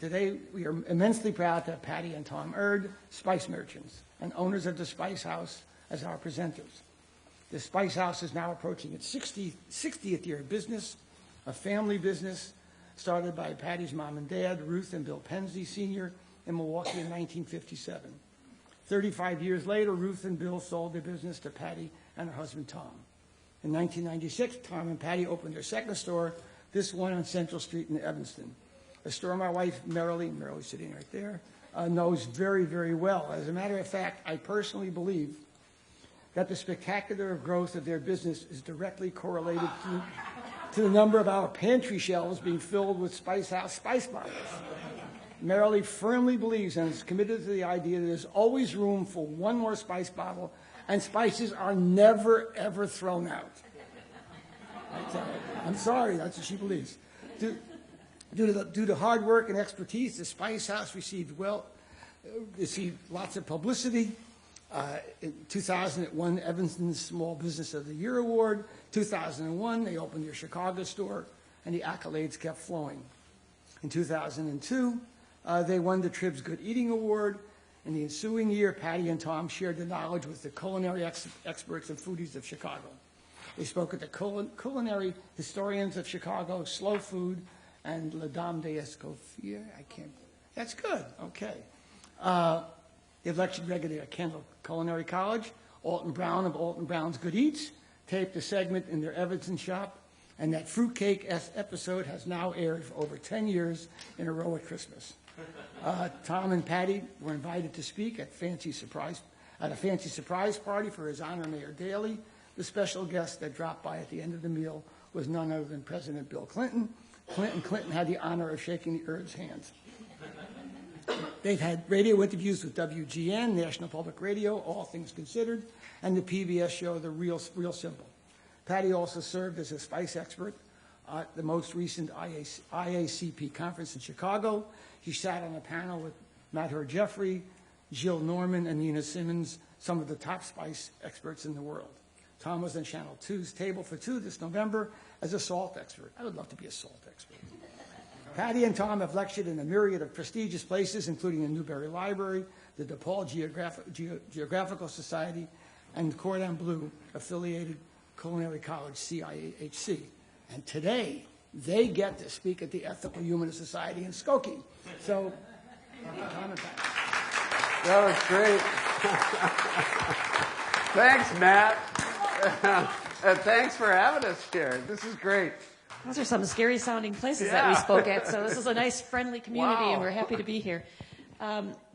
Today, we are immensely proud to have Patty and Tom Erd, Spice Merchants, and owners of the Spice House, as our presenters. The Spice House is now approaching its 60th year of business, a family business started by Patty's mom and dad, Ruth and Bill Pensley Sr., in Milwaukee in 1957. 35 years later, Ruth and Bill sold their business to Patty and her husband, Tom. In 1996, Tom and Patty opened their second store, this one on Central Street in Evanston, a store my wife, Marily's sitting right there, knows very, very well. As a matter of fact, I personally believe that the spectacular growth of their business is directly correlated to the number of our pantry shelves being filled with Spice House spice bottles. Marily firmly believes and is committed to the idea that there's always room for one more spice bottle, and spices are never, ever thrown out. I'm sorry, that's what she believes. Due to hard work and expertise, the Spice House received lots of publicity. In 2000, it won Evanston's Small Business of the Year Award. 2001, they opened their Chicago store, and the accolades kept flowing. In 2002, they won the Trib's Good Eating Award. In the ensuing year, Patty and Tom shared the knowledge with the culinary experts and foodies of Chicago. They spoke at the culinary historians of Chicago, Slow Food, and La Dame de Escoffier. That's good, okay. They've lectured regularly at Kendall Culinary College. Alton Brown of Alton Brown's Good Eats taped a segment in their Evanston shop, and that fruitcake episode has now aired for over 10 years in a row at Christmas. Tom and Patty were invited to speak at a fancy surprise party for His Honor Mayor Daley. The special guest that dropped by at the end of the meal was none other than President Bill Clinton. Clinton had the honor of shaking the Erd's hands. They've had radio interviews with WGN, National Public Radio, All Things Considered, and the PBS show The Real Simple. Patty also served as a spice expert at the most recent IACP conference in Chicago. He sat on a panel with Maher Jeffrey, Jill Norman, and Nina Simmons, some of the top spice experts in the world. Tom was on Channel 2's Table for Two this November as a salt expert. I would love to be a salt expert. Patty and Tom have lectured in a myriad of prestigious places, including the Newberry Library, the DePaul Geographical Society, and the Cordon Bleu affiliated Culinary College, CIHC. And today, they get to speak at the Ethical Humanist Society in Skokie. So, Tom and Patty. That was great. Thanks, Matt. And thanks for having us here. This is great. Those are some scary sounding places that we spoke at, so this is a nice friendly community. Wow. And we're happy to be here.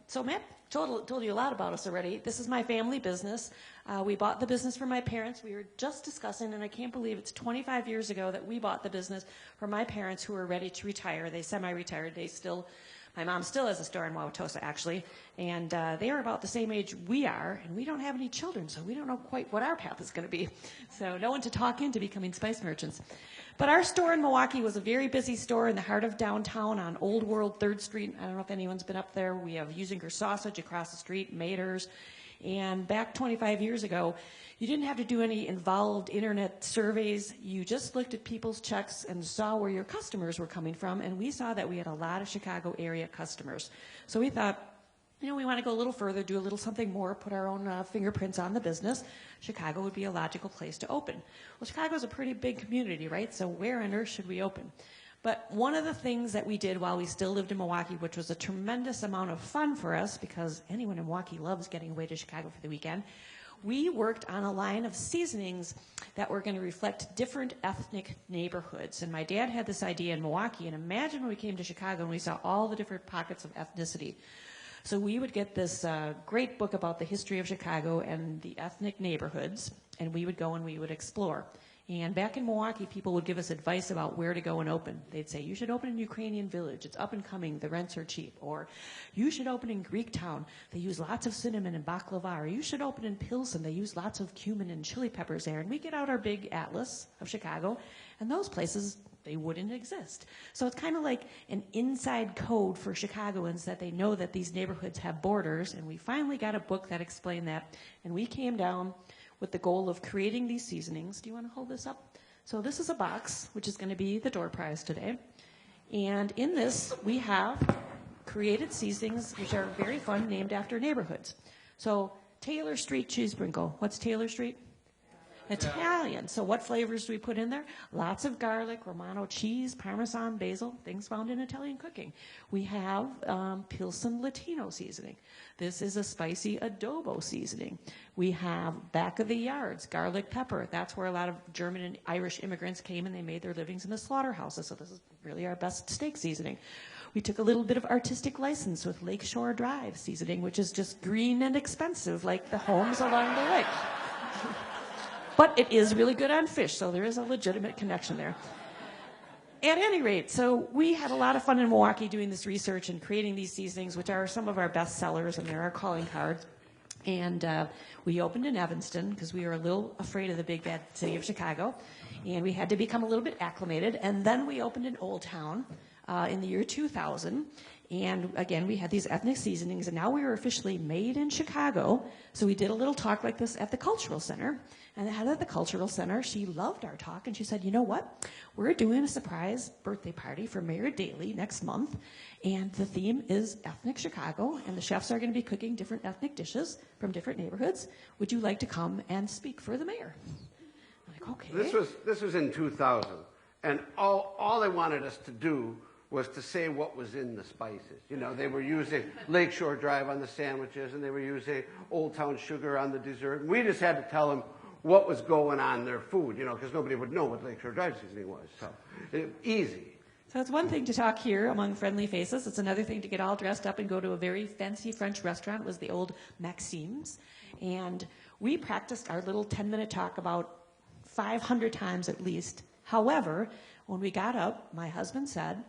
So Matt told you a lot about us already. This is my family business. We bought the business from my parents. We were just discussing, and I can't believe it's 25 years ago that we bought the business from my parents who were ready to retire. They semi-retired. My mom still has a store in Wauwatosa, actually, and they are about the same age we are, and we don't have any children, so we don't know quite what our path is going to be. So no one to talk into becoming spice merchants. But our store in Milwaukee was a very busy store in the heart of downtown on Old World 3rd Street. I don't know if anyone's been up there. We have Usinger Sausage across the street, Mater's. And back 25 years ago, you didn't have to do any involved internet surveys. You just looked at people's checks and saw where your customers were coming from. And we saw that we had a lot of Chicago area customers. So we thought, we want to go a little further, do a little something more, put our own fingerprints on the business. Chicago would be a logical place to open. Well, Chicago's a pretty big community, right? So where on earth should we open? But one of the things that we did while we still lived in Milwaukee, which was a tremendous amount of fun for us, because anyone in Milwaukee loves getting away to Chicago for the weekend, we worked on a line of seasonings that were going to reflect different ethnic neighborhoods. And my dad had this idea in Milwaukee, and imagine when we came to Chicago and we saw all the different pockets of ethnicity. So we would get this great book about the history of Chicago and the ethnic neighborhoods, and we would go and we would explore. And back in Milwaukee, people would give us advice about where to go and open. They'd say, you should open in Ukrainian Village. It's up and coming. The rents are cheap. Or you should open in Greektown. They use lots of cinnamon and baklava. Or you should open in Pilsen. They use lots of cumin and chili peppers there. And we get out our big atlas of Chicago, and those places, they wouldn't exist. So it's kind of like an inside code for Chicagoans that they know that these neighborhoods have borders. And we finally got a book that explained that. And we came down with the goal of creating these seasonings. Do you want to hold this up? So this is a box, which is going to be the door prize today. And in this, we have created seasonings which are very fun, named after neighborhoods. So Taylor Street cheese sprinkle. What's Taylor Street? Italian. So what flavors do we put in there? Lots of garlic, Romano cheese, Parmesan, basil, things found in Italian cooking. We have Pilsen Latino seasoning. This is a spicy adobo seasoning. We have back of the yards, garlic pepper. That's where a lot of German and Irish immigrants came and they made their livings in the slaughterhouses. So this is really our best steak seasoning. We took a little bit of artistic license with Lakeshore Drive seasoning, which is just green and expensive like the homes along the lake. But it is really good on fish, so there is a legitimate connection there. At any rate, so we had a lot of fun in Milwaukee doing this research and creating these seasonings, which are some of our best sellers, and they're our calling cards. And we opened in Evanston because we were a little afraid of the big bad city of Chicago, and we had to become a little bit acclimated. And then we opened in Old Town in the year 2000. And again, we had these ethnic seasonings, and now we were officially made in Chicago. So we did a little talk like this at the Cultural Center. And the head of the Cultural Center, she loved our talk, and she said, you know what? We're doing a surprise birthday party for Mayor Daley next month, and the theme is Ethnic Chicago, and the chefs are going to be cooking different ethnic dishes from different neighborhoods. Would you like to come and speak for the mayor? I'm like, okay. This was in 2000, and all they wanted us to do was to say what was in the spices. You know, they were using Lakeshore Drive on the sandwiches, and they were using Old Town Sugar on the dessert. And we just had to tell them what was going on in their food, you know, because nobody would know what Lakeshore Drive seasoning was. So, easy. So it's one thing to talk here among friendly faces. It's another thing to get all dressed up and go to a very fancy French restaurant. It was the old Maxime's. And we practiced our little 10-minute talk about 500 times at least. However, when we got up, my husband said,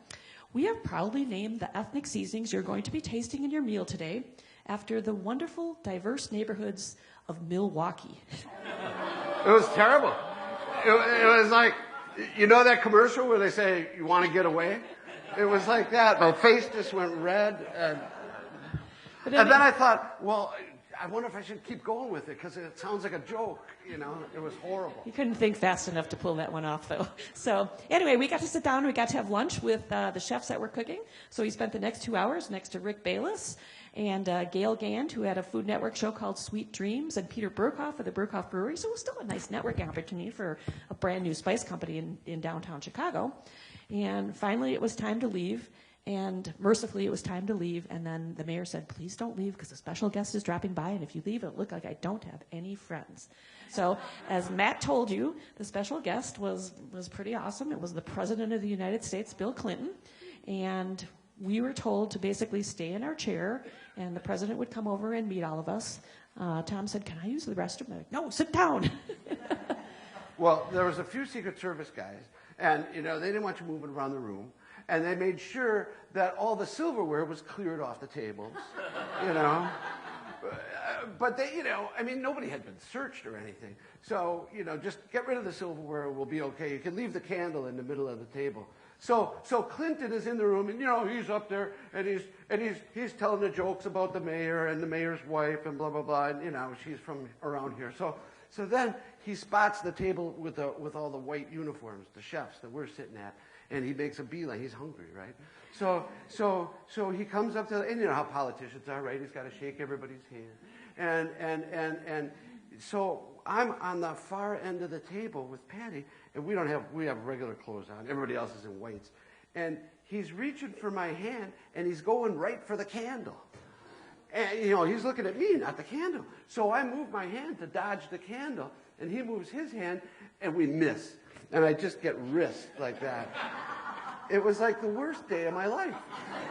we have proudly named the ethnic seasonings you're going to be tasting in your meal today after the wonderful, diverse neighborhoods of Milwaukee. It was terrible. It was like, you know that commercial where they say, you want to get away? It was like that. My face just went red. And then I thought, well, I wonder if I should keep going with it because it sounds like a joke. You know, it was horrible. You couldn't think fast enough to pull that one off, though. So anyway, we got to sit down. We got to have lunch with the chefs that were cooking. So we spent the next 2 hours next to Rick Bayless and Gail Gand, who had a Food Network show called Sweet Dreams, and Peter Burkhoff of the Burkhoff Brewery. So it was still a nice networking opportunity for a brand new spice company in downtown Chicago. And finally, it was time to leave. And mercifully, it was time to leave. And then the mayor said, please don't leave because a special guest is dropping by. And if you leave, it'll look like I don't have any friends. So as Matt told you, the special guest was pretty awesome. It was the President of the United States, Bill Clinton. And we were told to basically stay in our chair. And the president would come over and meet all of us. Tom said, can I use the restroom? I'm like, no, sit down. Well, there was a few Secret Service guys. And, you know, they didn't want you moving around the room. And they made sure that all the silverware was cleared off the tables, you know. But they, you know, I mean, nobody had been searched or anything. So, you know, just get rid of the silverware, we'll be okay. You can leave the candle in the middle of the table. So Clinton is in the room, and, you know, he's up there, and he's telling the jokes about the mayor and the mayor's wife and blah, blah, blah. And, you know, she's from around here. So then he spots the table with all the white uniforms, the chefs that we're sitting at. And he makes a beeline. He's hungry, right? So he comes up to, and you know how politicians are, right? He's got to shake everybody's hand. And so I'm on the far end of the table with Patty, and we have regular clothes on. Everybody else is in whites. And he's reaching for my hand, and he's going right for the candle. And, you know, he's looking at me, not the candle. So I move my hand to dodge the candle, and he moves his hand, and we miss. And I just get risked like that. It was like the worst day of my life.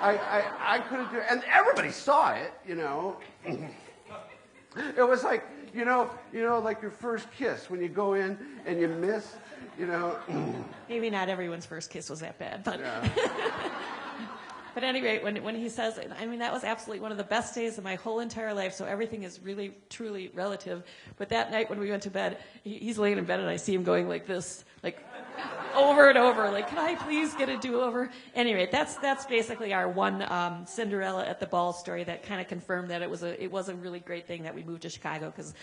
I couldn't do it. And everybody saw it, you know. It was like, you know, like your first kiss when you go in and you miss, you know. Maybe not everyone's first kiss was that bad, but... Yeah. But at any rate, when he says, I mean, that was absolutely one of the best days of my whole entire life, so everything is really, truly relative. But that night when we went to bed, he's laying in bed, and I see him going like this, like over and over, like, can I please get a do-over? Anyway, that's basically our one Cinderella at the ball story that kind of confirmed that it was a really great thing that we moved to Chicago, because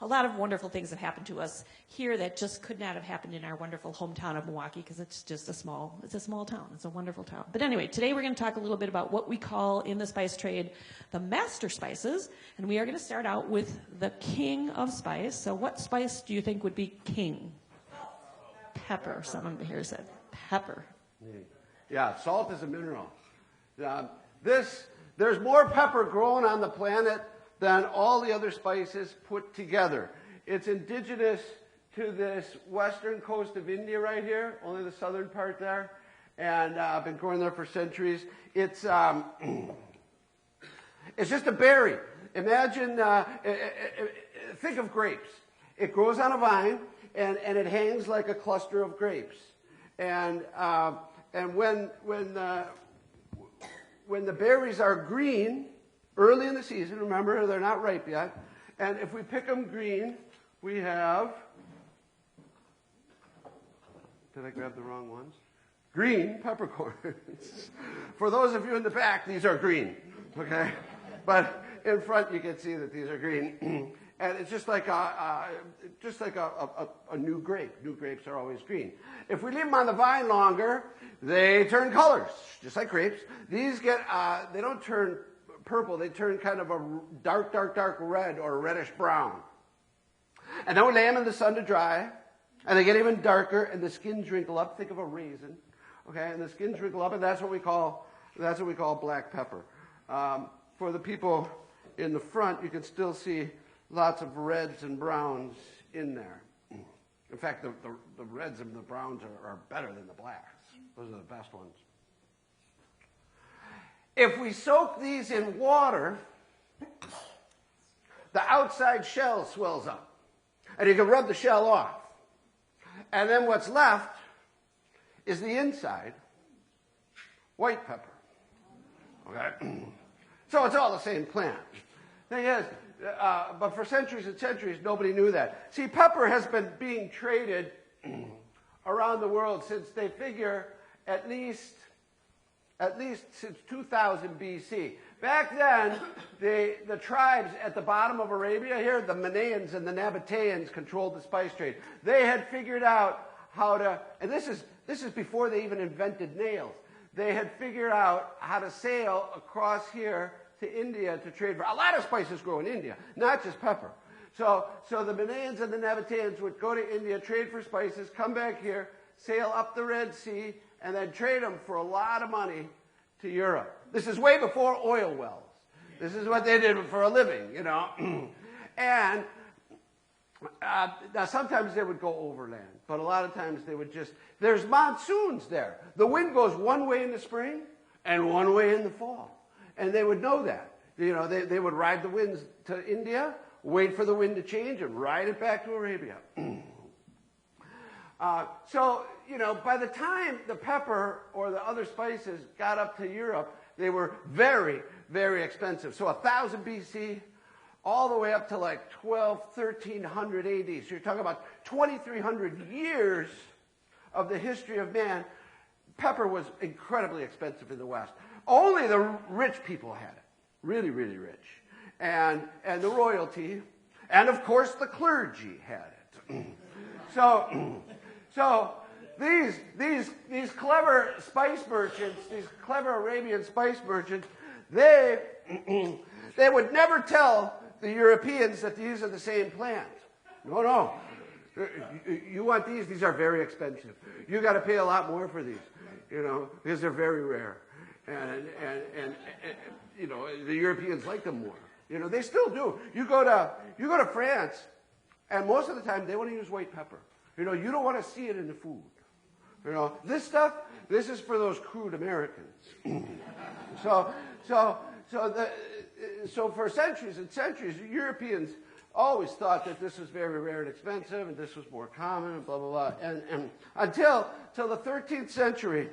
a lot of wonderful things have happened to us here that just could not have happened in our wonderful hometown of Milwaukee, because it's just a small town. It's a wonderful town. But anyway, today we're going to talk a little bit about what we call in the spice trade the master spices, and we are going to start out with the king of spice. So what spice do you think would be king? Pepper. Someone here said pepper. Yeah, salt is a mineral. There's more pepper growing on the planet than all the other spices put together. It's indigenous to this western coast of India right here, only the southern part there, and I've been growing there for centuries. It's just a berry. Imagine, think of grapes. It grows on a vine, and it hangs like a cluster of grapes. And when the berries are green, early in the season, remember, they're not ripe yet, and if we pick them green, we have, did I grab the wrong ones? Green peppercorns. For those of you in the back, these are green, okay? But in front, you can see that these are green. And it's just like a new grape. New grapes are always green. If we leave them on the vine longer, they turn colors, just like grapes. These get, they don't turn purple, they turn kind of a dark red or reddish brown. And then we lay them in the sun to dry, and they get even darker, and the skins wrinkle up. Think of a raisin, okay? And the skins wrinkle up, and that's what we call black pepper. For the people in the front, you can still see lots of reds and browns in there. In fact, the reds and the browns are better than the blacks. Those are the best ones. If we soak these in water, the outside shell swells up. And you can rub the shell off. And then what's left is the inside, white pepper. Okay? So it's all the same plant. Thing is, but for centuries and centuries, nobody knew that. See, pepper has been being traded around the world since they figure at least since 2000 BC. Back then, the tribes at the bottom of Arabia here, the Manaeans and the Nabateans, controlled the spice trade. They had figured out how to, and this is before they even invented nails. They had figured out how to sail across here to India to trade for. A lot of spices grow in India, not just pepper. So the Manaeans and the Nabateans would go to India, trade for spices, come back here, sail up the Red Sea, and then trade them for a lot of money to Europe. This is way before oil wells. This is what they did for a living, you know. And now sometimes they would go overland, but a lot of times they would just, there's monsoons there. The wind goes one way in the spring and one way in the fall. And they would know that. You know, they would ride the winds to India, wait for the wind to change, and ride it back to Arabia. So, you know, by the time the pepper or the other spices got up to Europe, they were very, very expensive. So 1000 BC, all the way up to like 1300 AD. So you're talking about 2,300 years of the history of man. Pepper was incredibly expensive in the West. Only the rich people had it, really, really rich. And the royalty, and of course the clergy had it. So these clever spice merchants, these clever Arabian spice merchants, they would never tell the Europeans that these are the same plant. No. You want these? These are very expensive. You got to pay a lot more for these, you know, because they're very rare. And you know, the Europeans like them more. You know, they still do. You go to France, and most of the time they want to use white pepper. You know, you don't want to see it in the food. You know, this stuff, this is for those crude Americans. So for centuries and centuries, Europeans always thought that this was very rare and expensive, and this was more common, and blah, blah, blah. And until the 13th century,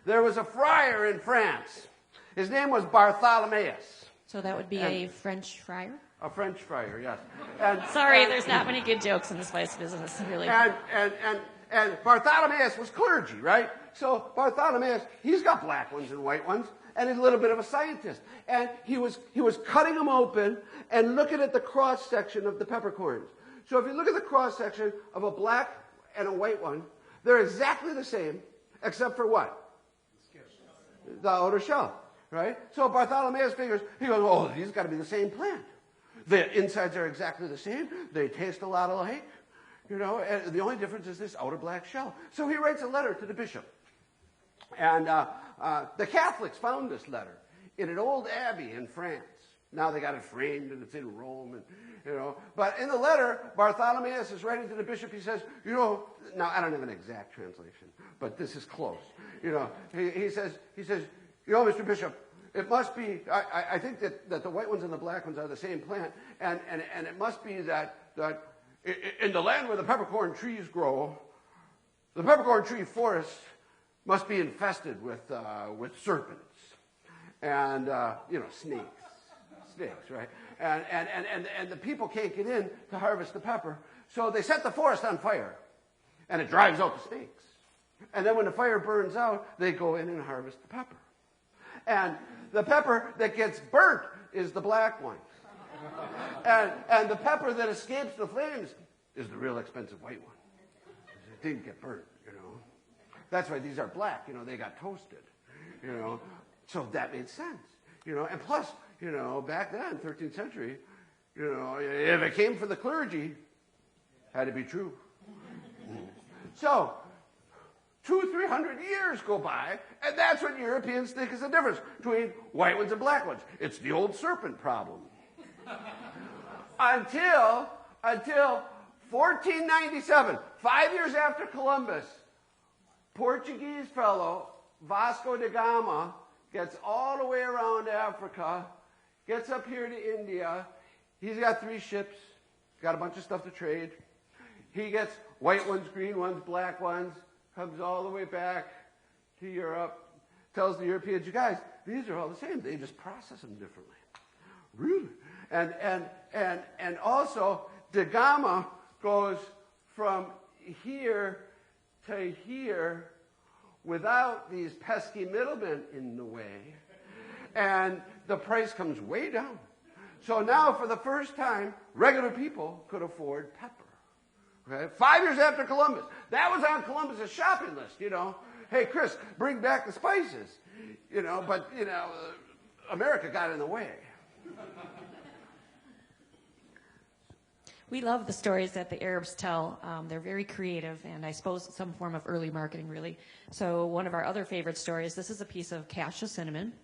there was a friar in France. His name was Bartholomeus. So that would be a French friar? A French friar, yes. And, Sorry, there's not many good jokes in the spice business, really. And Bartholomeus was clergy, right? So Bartholomeus, he's got black ones and white ones, and he's a little bit of a scientist. And he was cutting them open and looking at the cross section of the peppercorns. So if you look at the cross-section of a black and a white one, they're exactly the same, except for what? The outer shell, right? So Bartholomeus figures, he goes, oh, these got to be the same plant. The insides are exactly the same. They taste a lot alike. And the only difference is this outer black shell. So he writes a letter to the bishop. And the Catholics found this letter in an old abbey in France. Now they got it framed and it's in Rome. But in the letter, Bartholomeus is writing to the bishop. He says, now I don't have an exact translation, but this is close. He says, Mr. Bishop, it must be, I think that the white ones and the black ones are the same plant, and it must be that in the land where the peppercorn trees grow, the peppercorn tree forest must be infested with serpents and snakes, right? And the people can't get in to harvest the pepper, so they set the forest on fire, and it drives out the snakes. And then when the fire burns out, they go in and harvest the pepper. And the pepper that gets burnt is the black one. And the pepper that escapes the flames is the real expensive white one. It didn't get burnt, That's why these are black, they got toasted, So that made sense, And plus, back then, 13th century, if it came from the clergy, it had to be true. So, 200-300 years go by, and that's what Europeans think is the difference between white ones and black ones. It's the old serpent problem. Until 1497, 5 years after Columbus, Portuguese fellow Vasco da Gama gets all the way around Africa, gets up here to India. He's got 3 ships, got a bunch of stuff to trade. He gets white ones, green ones, black ones, comes all the way back to Europe, tells the Europeans, you guys, these are all the same. They just process them differently. Really? And also, Da Gama goes from here to here without these pesky middlemen in the way, and the price comes way down. So now, for the first time, regular people could afford pepper. Okay? 5 years after Columbus. That was on Columbus's shopping list, Hey, Chris, bring back the spices. But America got in the way. We love the stories that the Arabs tell. They're very creative, and I suppose some form of early marketing, really. So one of our other favorite stories, this is a piece of cassia cinnamon,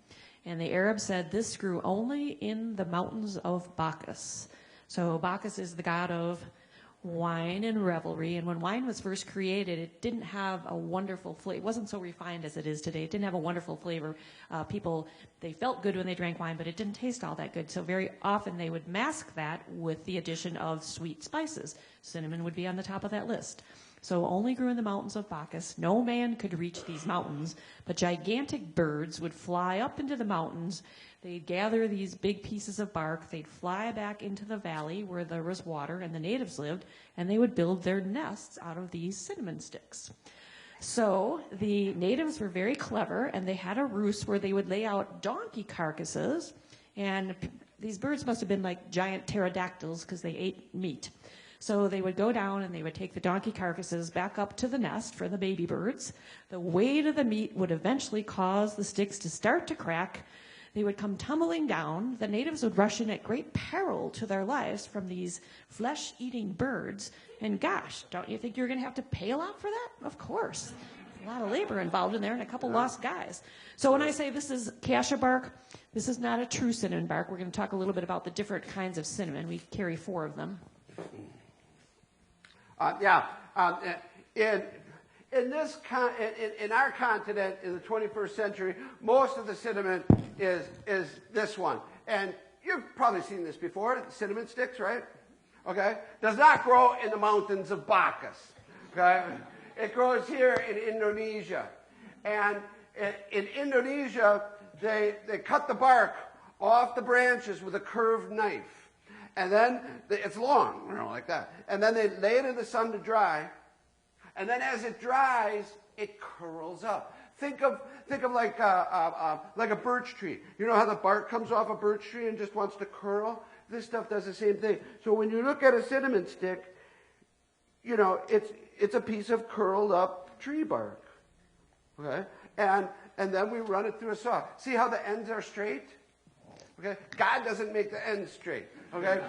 and the Arabs said this grew only in the mountains of Bacchus. So Bacchus is the god of wine and revelry, and when wine was first created, it didn't have a wonderful flavor. It wasn't so refined as it is today. It didn't have a wonderful flavor. They felt good when they drank wine, but it didn't taste all that good. So very often they would mask that with the addition of sweet spices. Cinnamon would be on the top of that list. So only grew in the mountains of Bacchus. No man could reach these mountains, but gigantic birds would fly up into the mountains. They'd gather these big pieces of bark. They'd fly back into the valley where there was water and the natives lived, and they would build their nests out of these cinnamon sticks. So the natives were very clever, and they had a roost where they would lay out donkey carcasses, and these birds must have been like giant pterodactyls because they ate meat. So they would go down and they would take the donkey carcasses back up to the nest for the baby birds. The weight of the meat would eventually cause the sticks to start to crack. They would come tumbling down. The natives would rush in at great peril to their lives from these flesh-eating birds. And gosh, don't you think you're going to have to pay a lot for that? Of course. There's a lot of labor involved in there and a couple lost guys. So when I say this is cassia bark, this is not a true cinnamon bark. We're going to talk a little bit about the different kinds of cinnamon. We carry 4 of them. In our continent, in the 21st century, most of the cinnamon is this one. And you've probably seen this before, cinnamon sticks, right? Okay? Does not grow in the mountains of Bacchus. Okay? It grows here in Indonesia. And in Indonesia, they cut the bark off the branches with a curved knife. And then, it's long, like that. And then they lay it in the sun to dry. And then as it dries, it curls up. Think of like a birch tree. You know how the bark comes off a birch tree and just wants to curl? This stuff does the same thing. So when you look at a cinnamon stick, you know, it's a piece of curled up tree bark. Okay? And then we run it through a saw. See how the ends are straight? Okay? God doesn't make the ends straight. Okay?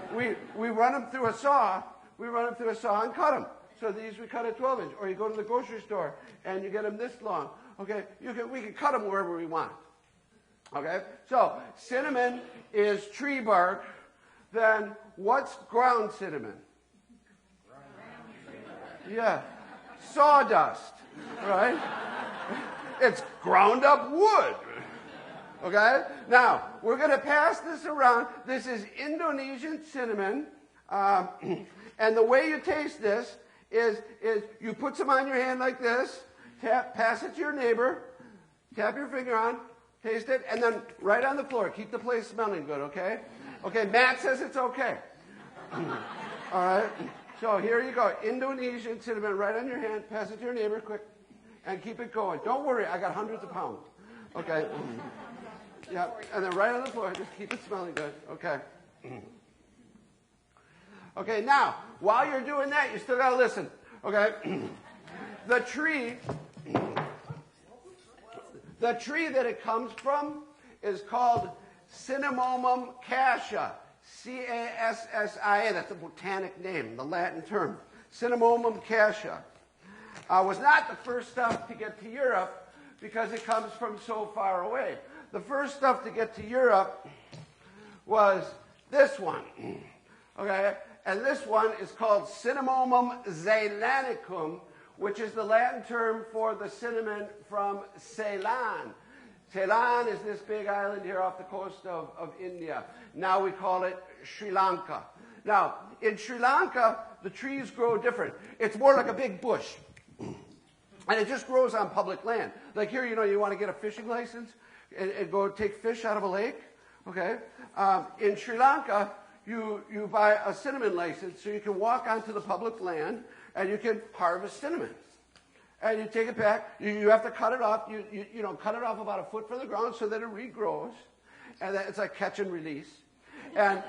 We run them through a saw. We run them through a saw and cut them. So these we cut at 12 inch. Or you go to the grocery store and you get them this long. Okay? We can cut them wherever we want. Okay? So cinnamon is tree bark. Then what's ground cinnamon? Yeah. Sawdust. Right? It's ground up wood. Okay? Now, we're going to pass this around. This is Indonesian cinnamon. And the way you taste this is you put some on your hand like this, pass it to your neighbor, tap your finger on, taste it, and then right on the floor. Keep the place smelling good, okay? Okay, Matt says it's okay. All right? So here you go. Indonesian cinnamon right on your hand. Pass it to your neighbor quick. And keep it going. Don't worry, I got hundreds of pounds. Okay? Yeah, and then right on the floor, just keep it smelling good. Okay. Okay, now, while you're doing that, you still got to listen. Okay? The tree that it comes from is called Cinnamomum cassia. C-A-S-S-I-A. That's a botanic name, the Latin term. Cinnamomum cassia. Was not the first stuff to get to Europe because it comes from so far away. The first stuff to get to Europe was this one. Okay? And this one is called Cinnamomum zeylanicum, which is the Latin term for the cinnamon from Ceylon. Ceylon is this big island here off the coast of India. Now we call it Sri Lanka. Now, in Sri Lanka, the trees grow different. It's more like a big bush. And it just grows on public land. Like here, you know, you want to get a fishing license and go take fish out of a lake. Okay? In Sri Lanka, you buy a cinnamon license so you can walk onto the public land and you can harvest cinnamon. And you take it back. You have to cut it off. You know, cut it off about a foot from the ground so that it regrows. And it's like catch and release. And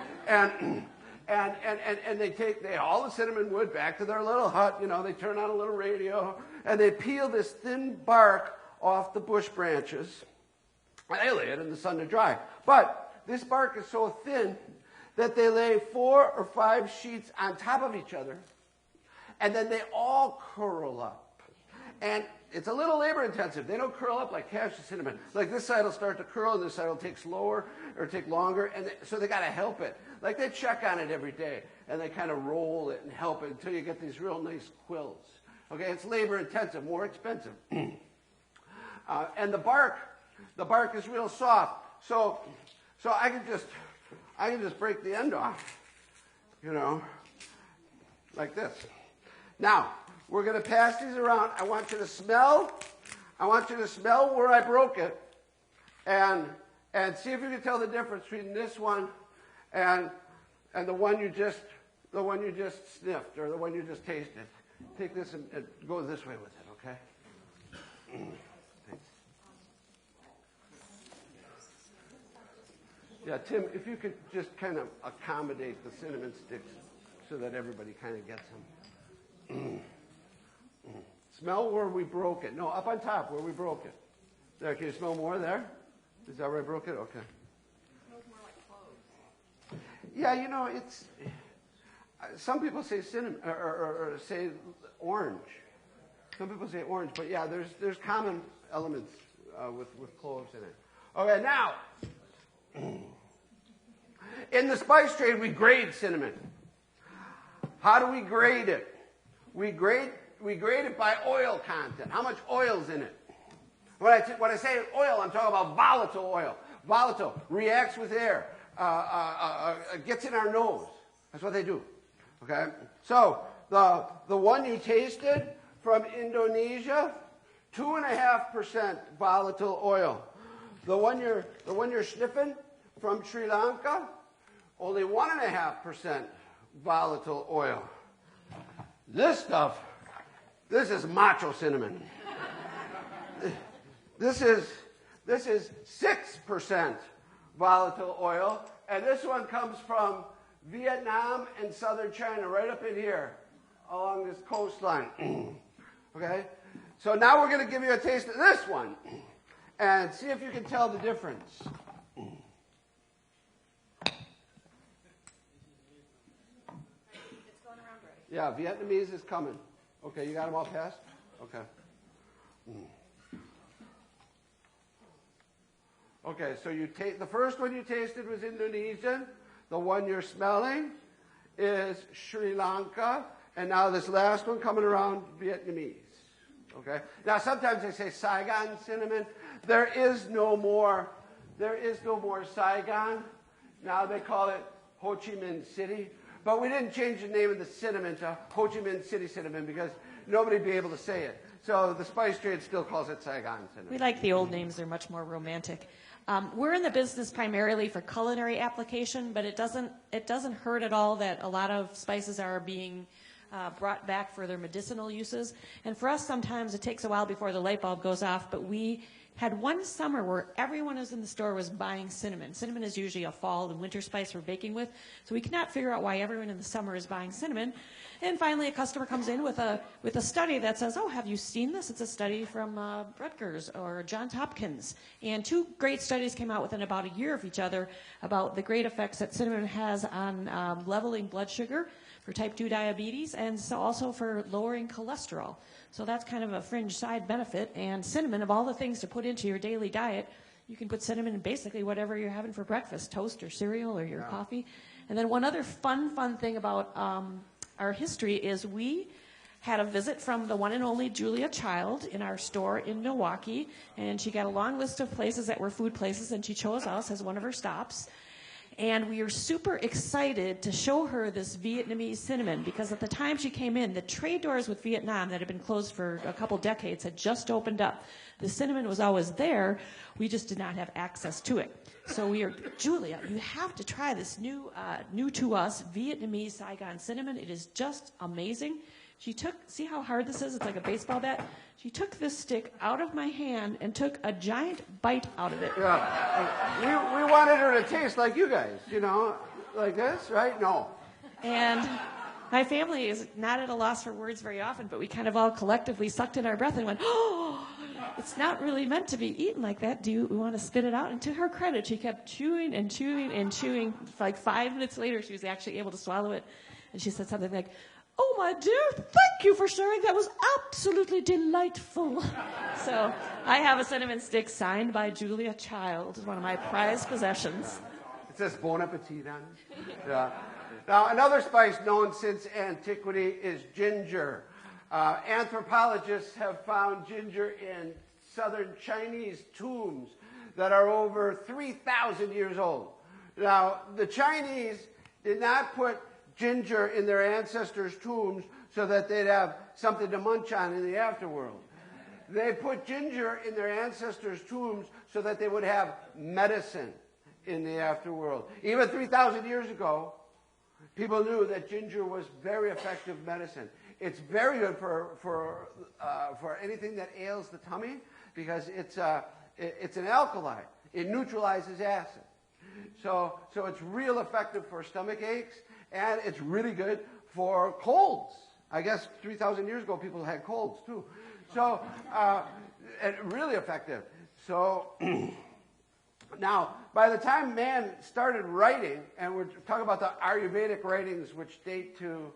they take all the cinnamon wood back to their little hut. You know, they turn on a little radio and they peel this thin bark off the bush branches. And they lay it in the sun to dry. But this bark is so thin that they lay 4 or 5 sheets on top of each other, and then they all curl up. And it's a little labor intensive. They don't curl up like cashew cinnamon. Like this side will start to curl, and this side will take slower or take longer, and so they got to help it. Like they check on it every day, and they kind of roll it and help it until you get these real nice quills. Okay, it's labor intensive, more expensive. And the bark is real soft. So I can just break the end off, you know, like this. Now, we're going to pass these around. I want you to smell where I broke it and see if you can tell the difference between this one and the one you just sniffed or the one you just tasted. Take this and go this way with it, okay? Yeah, Tim, if you could just kind of accommodate the cinnamon sticks so that everybody kind of gets them. Smell where we broke it. No, up on top where we broke it. There, can you smell more there? Is that where I broke it? Okay. It smells more like cloves. Yeah, you know, it's... some people say cinnamon, or say orange. Some people say orange, but yeah, there's common elements with cloves in it. Okay, now... in the spice trade, we grade cinnamon. How do we grade it? We grade it by oil content. How much oil's in it? When I say oil, I'm talking about volatile oil. Volatile, reacts with air, gets in our nose. That's what they do. Okay? So, the one you tasted from Indonesia, 2.5% volatile oil. The one you're sniffing from Sri Lanka, only 1.5% volatile oil. This stuff, this is macho cinnamon. This is 6% volatile oil, and this one comes from Vietnam and southern China, right up in here. along this coastline. Okay? So now we're going to give you a taste of this one and see if you can tell the difference. It's going around ready. Yeah, Vietnamese is coming. Okay, you got them all passed? Okay. Okay, so the first one you tasted was Indonesian. The one you're smelling is Sri Lanka. And now this last one coming around, Vietnamese. Okay? Now sometimes they say Saigon cinnamon. There is no more Saigon. Now they call it Ho Chi Minh City. But we didn't change the name of the cinnamon to Ho Chi Minh City cinnamon because nobody'd be able to say it. So the spice trade still calls it Saigon cinnamon. We like the old names. They're much more romantic. We're in the business primarily for culinary application, but it doesn't hurt at all that a lot of spices are being brought back for their medicinal uses. And for us, sometimes it takes a while before the light bulb goes off, but we had one summer where everyone who's in the store was buying cinnamon. Cinnamon is usually a fall and winter spice for baking with, so we cannot figure out why everyone in the summer is buying cinnamon. And finally, a customer comes in with a study that says, oh, have you seen this? It's a study from Rutgers or Johns Hopkins. And two great studies came out within about a year of each other about the great effects that cinnamon has on leveling blood sugar for type 2 diabetes and so also for lowering cholesterol. So that's kind of a fringe side benefit. And cinnamon, of all the things to put into your daily diet, you can put cinnamon in basically whatever you're having for breakfast, toast or cereal or your coffee. And then one other fun thing about our history is we had a visit from the one and only Julia Child in our store in Milwaukee, and she got a long list of places that were food places, and she chose us as one of her stops. And we were super excited to show her this Vietnamese cinnamon because at the time she came in, the trade doors with Vietnam that had been closed for a couple decades had just opened up. The cinnamon was always there. We just did not have access to it. So Julia, you have to try this new to us Vietnamese Saigon cinnamon. It is just amazing. See how hard this is? It's like a baseball bat. She took this stick out of my hand and took a giant bite out of it. Yeah. We wanted her to taste like you guys, like this, right? No. And my family is not at a loss for words very often, but we kind of all collectively sucked in our breath and went, oh, it's not really meant to be eaten like that. Do you want to spit it out? And to her credit, she kept chewing and chewing and chewing. Like 5 minutes later, she was actually able to swallow it. And she said something like, oh, my dear, thank you for sharing. That was absolutely delightful. So I have a cinnamon stick signed by Julia Child, one of my prized possessions. It says Bon Appetit on it. Yeah. Now, another spice known since antiquity is ginger. Anthropologists have found ginger in southern Chinese tombs that are over 3,000 years old. Now, the Chinese did not put ginger in their ancestors' tombs so that they'd have something to munch on in the afterworld. They put ginger in their ancestors' tombs so that they would have medicine in the afterworld. Even 3,000 years ago, people knew that ginger was very effective medicine. It's very good for anything that ails the tummy because it's an alkali. It neutralizes acid. So it's real effective for stomach aches. And it's really good for colds. I guess 3,000 years ago, people had colds, too. So, and really effective. So, now, by the time man started writing, and we're talking about the Ayurvedic writings, which date to,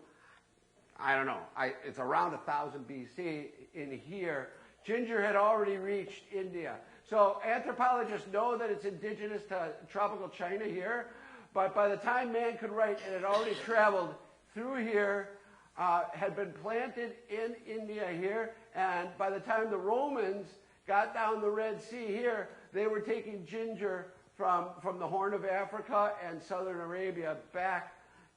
I don't know, it's around 1000 BC in here, ginger had already reached India. So anthropologists know that it's indigenous to tropical China here. But by the time man could write, it had already traveled through here, had been planted in India here, and by the time the Romans got down the Red Sea here, they were taking ginger from the Horn of Africa and southern Arabia back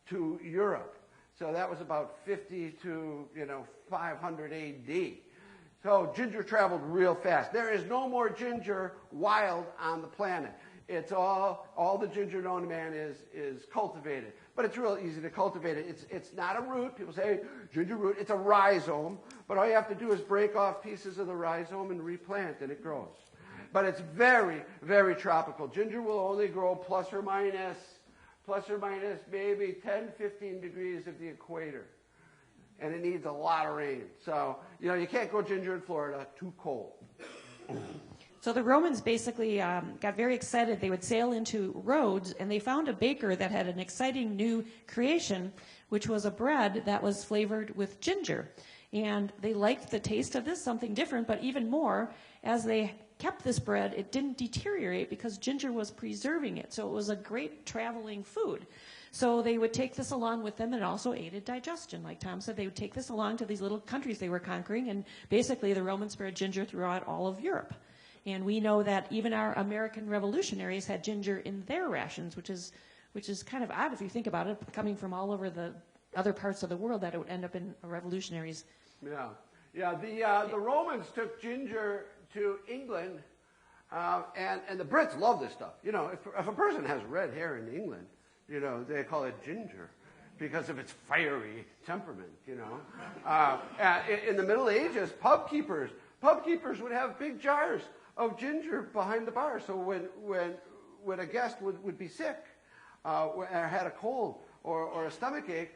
to Europe. So that was about 50 to 500 AD. So ginger traveled real fast. There is no more ginger wild on the planet. It's all the ginger known to man is cultivated. But it's real easy to cultivate it. It's not a root. People say ginger root. It's a rhizome. But all you have to do is break off pieces of the rhizome and replant, and it grows. But it's very, very tropical. Ginger will only grow plus or minus maybe 10, 15 degrees of the equator. and it needs a lot of rain. So, you can't grow ginger in Florida, too cold. So the Romans basically got very excited. They would sail into Rhodes, and they found a baker that had an exciting new creation, which was a bread that was flavored with ginger. And they liked the taste of this, something different, but even more, as they kept this bread, it didn't deteriorate because ginger was preserving it. So it was a great traveling food. So they would take this along with them, and it also aided digestion. Like Tom said, they would take this along to these little countries they were conquering, and basically the Romans spread ginger throughout all of Europe. And we know that even our American revolutionaries had ginger in their rations, which is kind of odd if you think about it, coming from all over the other parts of the world, that it would end up in revolutionaries. Yeah. The Romans took ginger to England, and the Brits love this stuff. If a person has red hair in England, they call it ginger because of its fiery temperament. In the Middle Ages, pub keepers would have big jars of ginger behind the bar. So when a guest would be sick or had a cold or a stomach ache,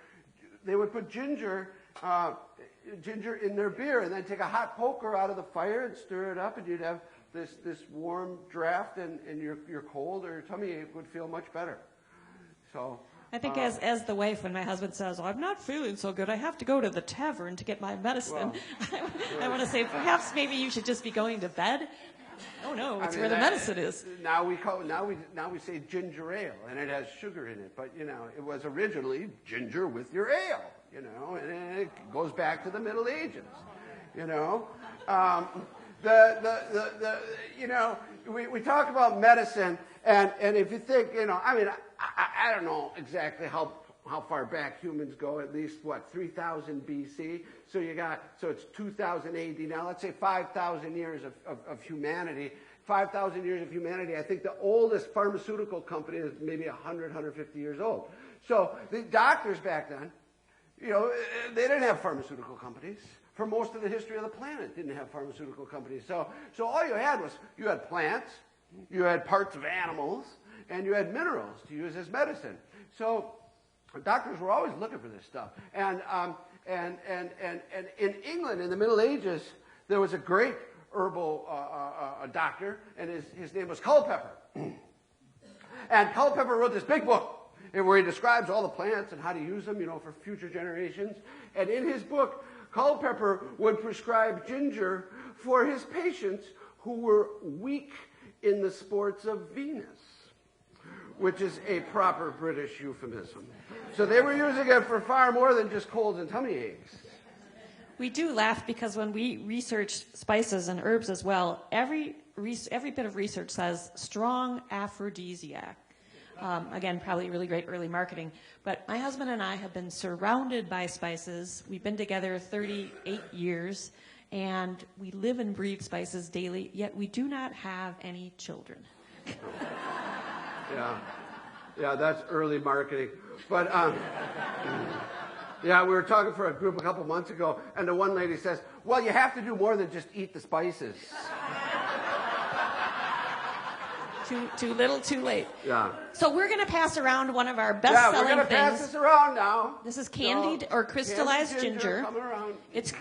they would put ginger in their beer and then take a hot poker out of the fire and stir it up, and you'd have this warm draft, and your cold or your tummy ache would feel much better. So I think as the wife, when my husband says, I'm not feeling so good, I have to go to the tavern to get my medicine, I want to say, perhaps maybe you should just be going to bed. Oh no, it's where the medicine is. Now we say ginger ale, and it has sugar in it, but it was originally ginger with your ale, and it goes back to the Middle Ages, we talk about medicine, and if you think, I don't know exactly how far back humans go, at least 3,000 BC. So it's 2000 AD. Now let's say 5,000 years of humanity. 5,000 years of humanity. I think the oldest pharmaceutical company is maybe 100, 150 years old. So the doctors back then, they didn't have pharmaceutical companies. For most of the history of the planet, didn't have pharmaceutical companies. So all you had was, you had plants, you had parts of animals, and you had minerals to use as medicine. So doctors were always looking for this stuff. And in England, in the Middle Ages, there was a great herbal doctor, and his name was Culpeper. And Culpeper wrote this big book where he describes all the plants and how to use them, for future generations. And in his book, Culpeper would prescribe ginger for his patients who were weak in the sports of Venus, which is a proper British euphemism. So they were using it for far more than just colds and tummy aches. We do laugh because when we research spices and herbs as well, every bit of research says strong aphrodisiac. Again, probably really great early marketing. But my husband and I have been surrounded by spices. We've been together 38 years, and we live and breathe spices daily, yet we do not have any children. Yeah, that's early marketing. But, we were talking for a group a couple months ago, and the one lady says, well, you have to do more than just eat the spices. Too little, too late. Yeah. So we're going to pass around one of our best-selling things. Yeah, we're going to pass this around now. This is candied or crystallized candied ginger. Coming around.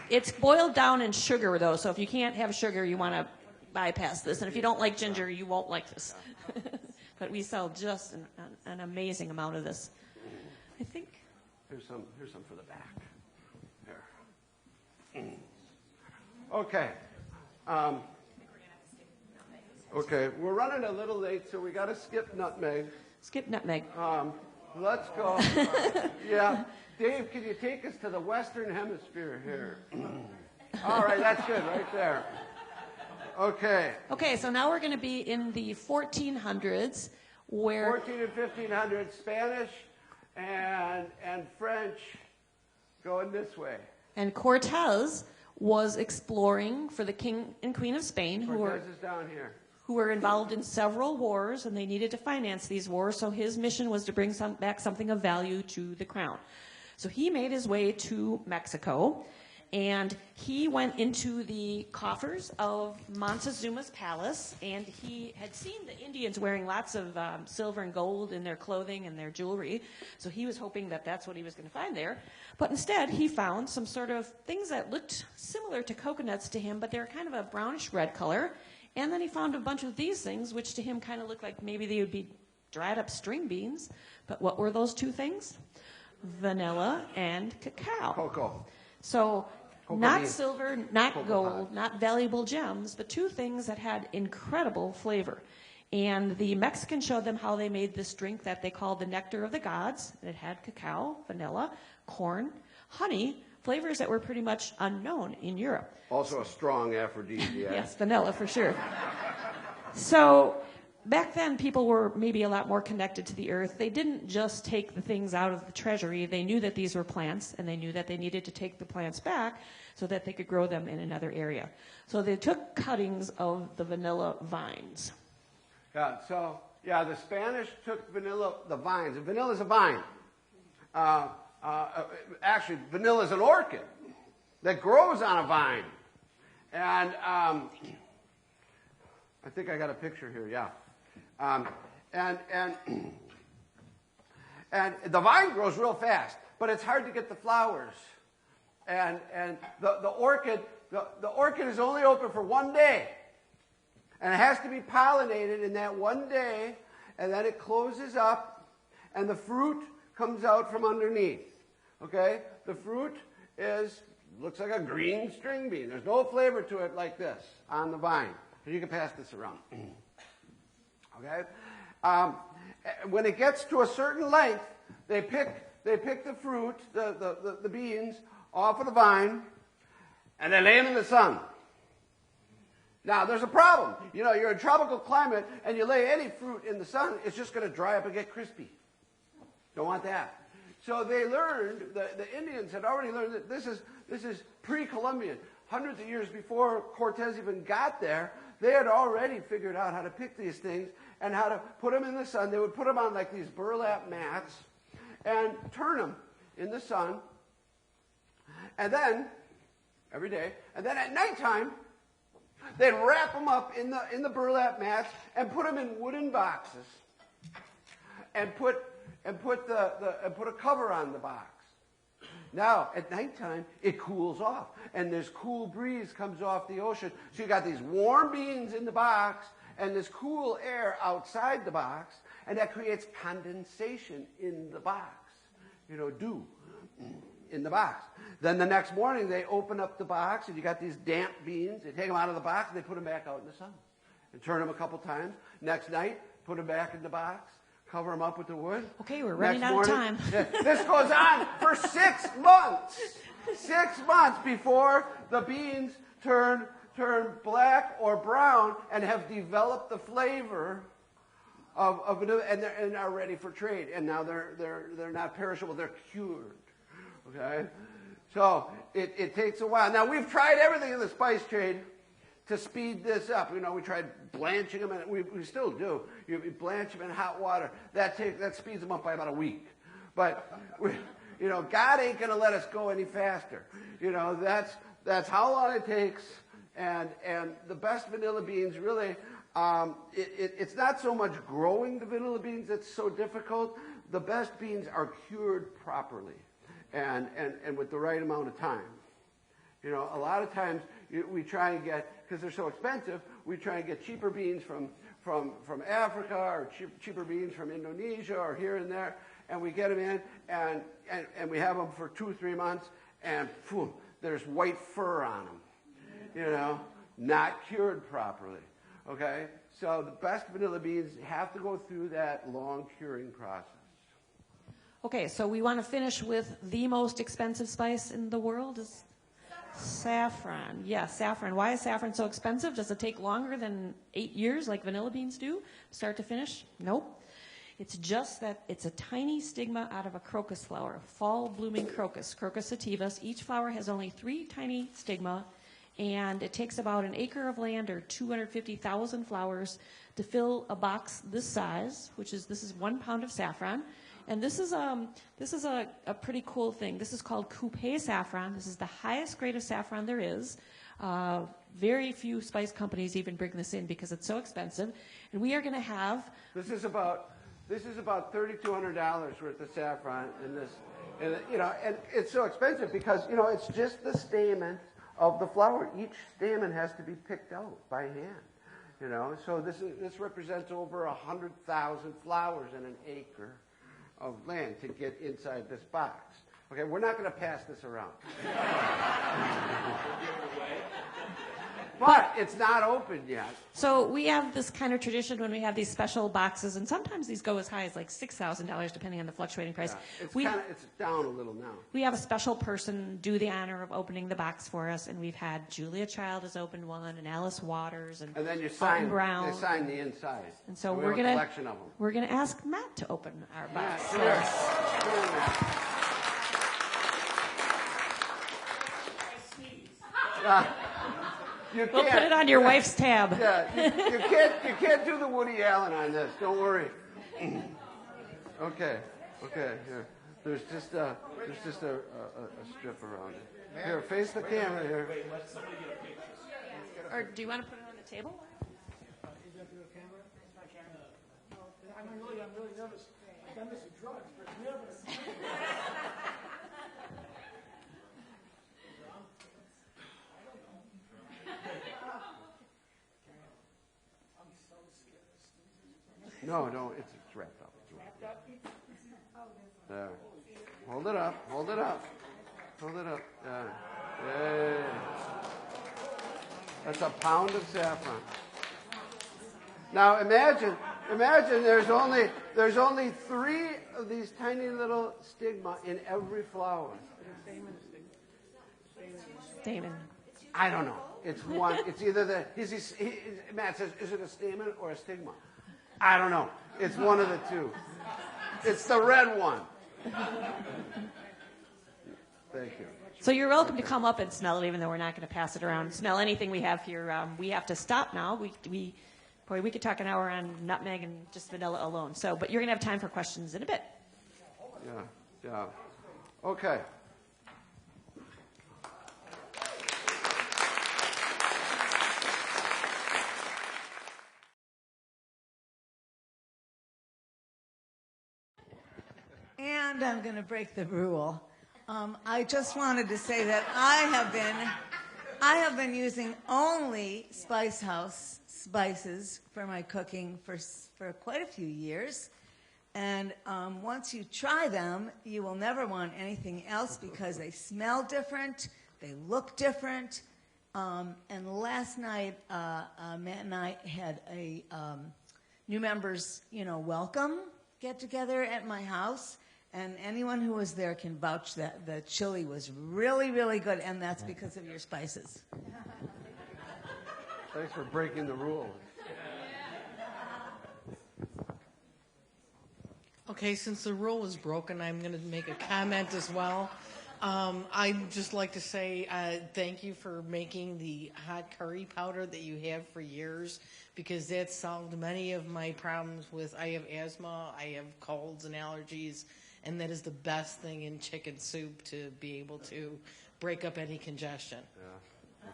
It's boiled down in sugar, though, so if you can't have sugar, you want to bypass this. And if you don't like ginger, you won't like this. But we sell just an amazing amount of this. I think. Here's some for the back. There. Okay. Okay, we're running a little late, so we got to skip nutmeg. Skip nutmeg. Let's go. Yeah. Dave, can you take us to the Western Hemisphere here? All right, that's good, right there. Okay. Okay, so now we're going to be in the 1400s, where 14 and 1500s, Spanish and French going this way. and Cortez was exploring for the king and queen of Spain, Cortez is down here. who were involved in several wars, and they needed to finance these wars, so his mission was to bring back something of value to the crown. So he made his way to Mexico, And he went into the coffers of Montezuma's palace, and he had seen the Indians wearing lots of silver and gold in their clothing and their jewelry. So he was hoping that that's what he was going to find there. But instead, he found some sort of things that looked similar to coconuts to him, but they were kind of a brownish red color. And then he found a bunch of these things, which to him kind of looked like maybe they would be dried up string beans. But what were those two things? Vanilla and cacao. Cocoa. So Cocoa not beans. silver, not Cocoa gold, pods. not valuable gems, but two things that had incredible flavor. And the Mexicans showed them how they made this drink that they called the nectar of the gods. It had cacao, vanilla, corn, honey, flavors that were pretty much unknown in Europe. Also a strong aphrodisiac. Yes, vanilla for sure. So back then, people were maybe a lot more connected to the earth. They didn't just take the things out of the treasury. They knew that these were plants, and they knew that they needed to take the plants back so that they could grow them in another area. So they took cuttings of the vanilla vines. Yeah, so, the Spanish took the vines. And vanilla is a vine. Actually, vanilla is an orchid that grows on a vine. And I think I got a picture here, yeah. And the vine grows real fast, but it's hard to get the flowers. And the orchid is only open for one day. And it has to be pollinated in that one day, and then it closes up, and the fruit comes out from underneath. Okay? The fruit looks like a green string bean. There's no flavor to it like this on the vine. You can pass this around. Okay? When it gets to a certain length, they pick the fruit, the beans, off of the vine, and they lay them in the sun. Now, there's a problem. You know, you're in a tropical climate, and you lay any fruit in the sun, it's just going to dry up and get crispy. Don't want that. So they learned, the Indians had already learned that this is pre-Columbian. Hundreds of years before Cortez even got there, they had already figured out how to pick these things and how to put them in the sun. They would put them on like these burlap mats and turn them in the sun. And then, every day, and then at nighttime, they'd wrap them up in the burlap mats and put them in wooden boxes and put a cover on the box. Now, at nighttime, it cools off, and this cool breeze comes off the ocean. So you got these warm beans in the box and this cool air outside the box, and that creates condensation in the box. You know, dew in the box. Then the next morning, they open up the box, and you got these damp beans. They take them out of the box, and they put them back out in the sun. And turn them a couple times. Next night, put them back in the box. Cover them up with the wood. Okay, we're running out of time. This goes on for 6 months. 6 months before the beans turn black or brown and have developed the flavor of vanilla and are ready for trade. And now they're not perishable; they're cured. Okay, so it takes a while. Now we've tried everything in the spice trade to speed this up. You know, we tried blanching them, and we still do. You blanch them in hot water. That speeds them up by about a week. But God ain't going to let us go any faster. You know, that's how long it takes. And the best vanilla beans really, it's not so much growing the vanilla beans that's so difficult. The best beans are cured properly and with the right amount of time. You know, a lot of times we try and get, because they're so expensive, we try and get cheaper beans from Africa or cheaper beans from Indonesia or here and there, and we get them in and we have them for 2-3 months, and phew, there's white fur on them. You know, not cured properly. Okay, so the best vanilla beans have to go through that long curing process. Okay, so we want to finish with the most expensive spice in the world is saffron. Yes, saffron. Why is saffron so expensive? Does it take longer than 8 years like vanilla beans do, start to finish? Nope. It's just that it's a tiny stigma out of a crocus flower, a fall-blooming crocus, Crocus sativus. Each flower has only 3 tiny stigma, and it takes about an acre of land or 250,000 flowers to fill a box this size, this is 1 pound of saffron. And this is a pretty cool thing. This is called Coupe Saffron. This is the highest grade of saffron there is. Very few spice companies even bring this in because it's so expensive. And we are going to have. This is about $3,200 worth of saffron in this, and it's so expensive because it's just the stamen of the flower. Each stamen has to be picked out by hand. So this represents over 100,000 flowers in an acre of land to get inside this box. Okay, we're not going to pass this around. But it's not open yet. So we have this kind of tradition when we have these special boxes, and sometimes these go as high as like $6,000 depending on the fluctuating price. Yeah, it's down a little now. We have a special person do the honor of opening the box for us, and we've had Julia Child has opened one, and Alice Waters, and then you Alton Brown. They sign the inside. And so we we're have gonna a collection of them. We're gonna ask Matt to open our box. Come here. Come here, Matt. We'll put it on your wife's tab. Yeah, you can't do the Woody Allen on this. Don't worry. Okay. Here, there's just a strip around it. Here, face the camera here. Or do you want to put it on the table? I'm really nervous. I'm missing drugs, but nervous. No, it's wrapped up. There. Hold it up. Yay. That's a pound of saffron. Now imagine there's only 3 of these tiny little stigma in every flower. Stamen. I don't know. It's one. It's either Matt says, is it a stamen or a stigma? I don't know. It's one of the two. It's the red one. Thank you. So you're welcome to come up and smell it, even though we're not going to pass it around. Smell anything we have here. We have to stop now. We could talk an hour on nutmeg and just vanilla alone. But you're going to have time for questions in a bit. Yeah. Okay. And I'm going to break the rule. I just wanted to say that I have been using only Spice House spices for my cooking for quite a few years. And once you try them, you will never want anything else because they smell different, they look different. And last night, Matt and I had a new members, welcome get together at my house. And anyone who was there can vouch that the chili was really, really good, and that's because of your spices. Thanks for breaking the rules. Okay, since the rule was broken, I'm going to make a comment as well. I'd just like to say thank you for making the hot curry powder that you have for years, because that solved many of my problems I have asthma, I have colds and allergies, and that is the best thing in chicken soup to be able to break up any congestion. Yeah.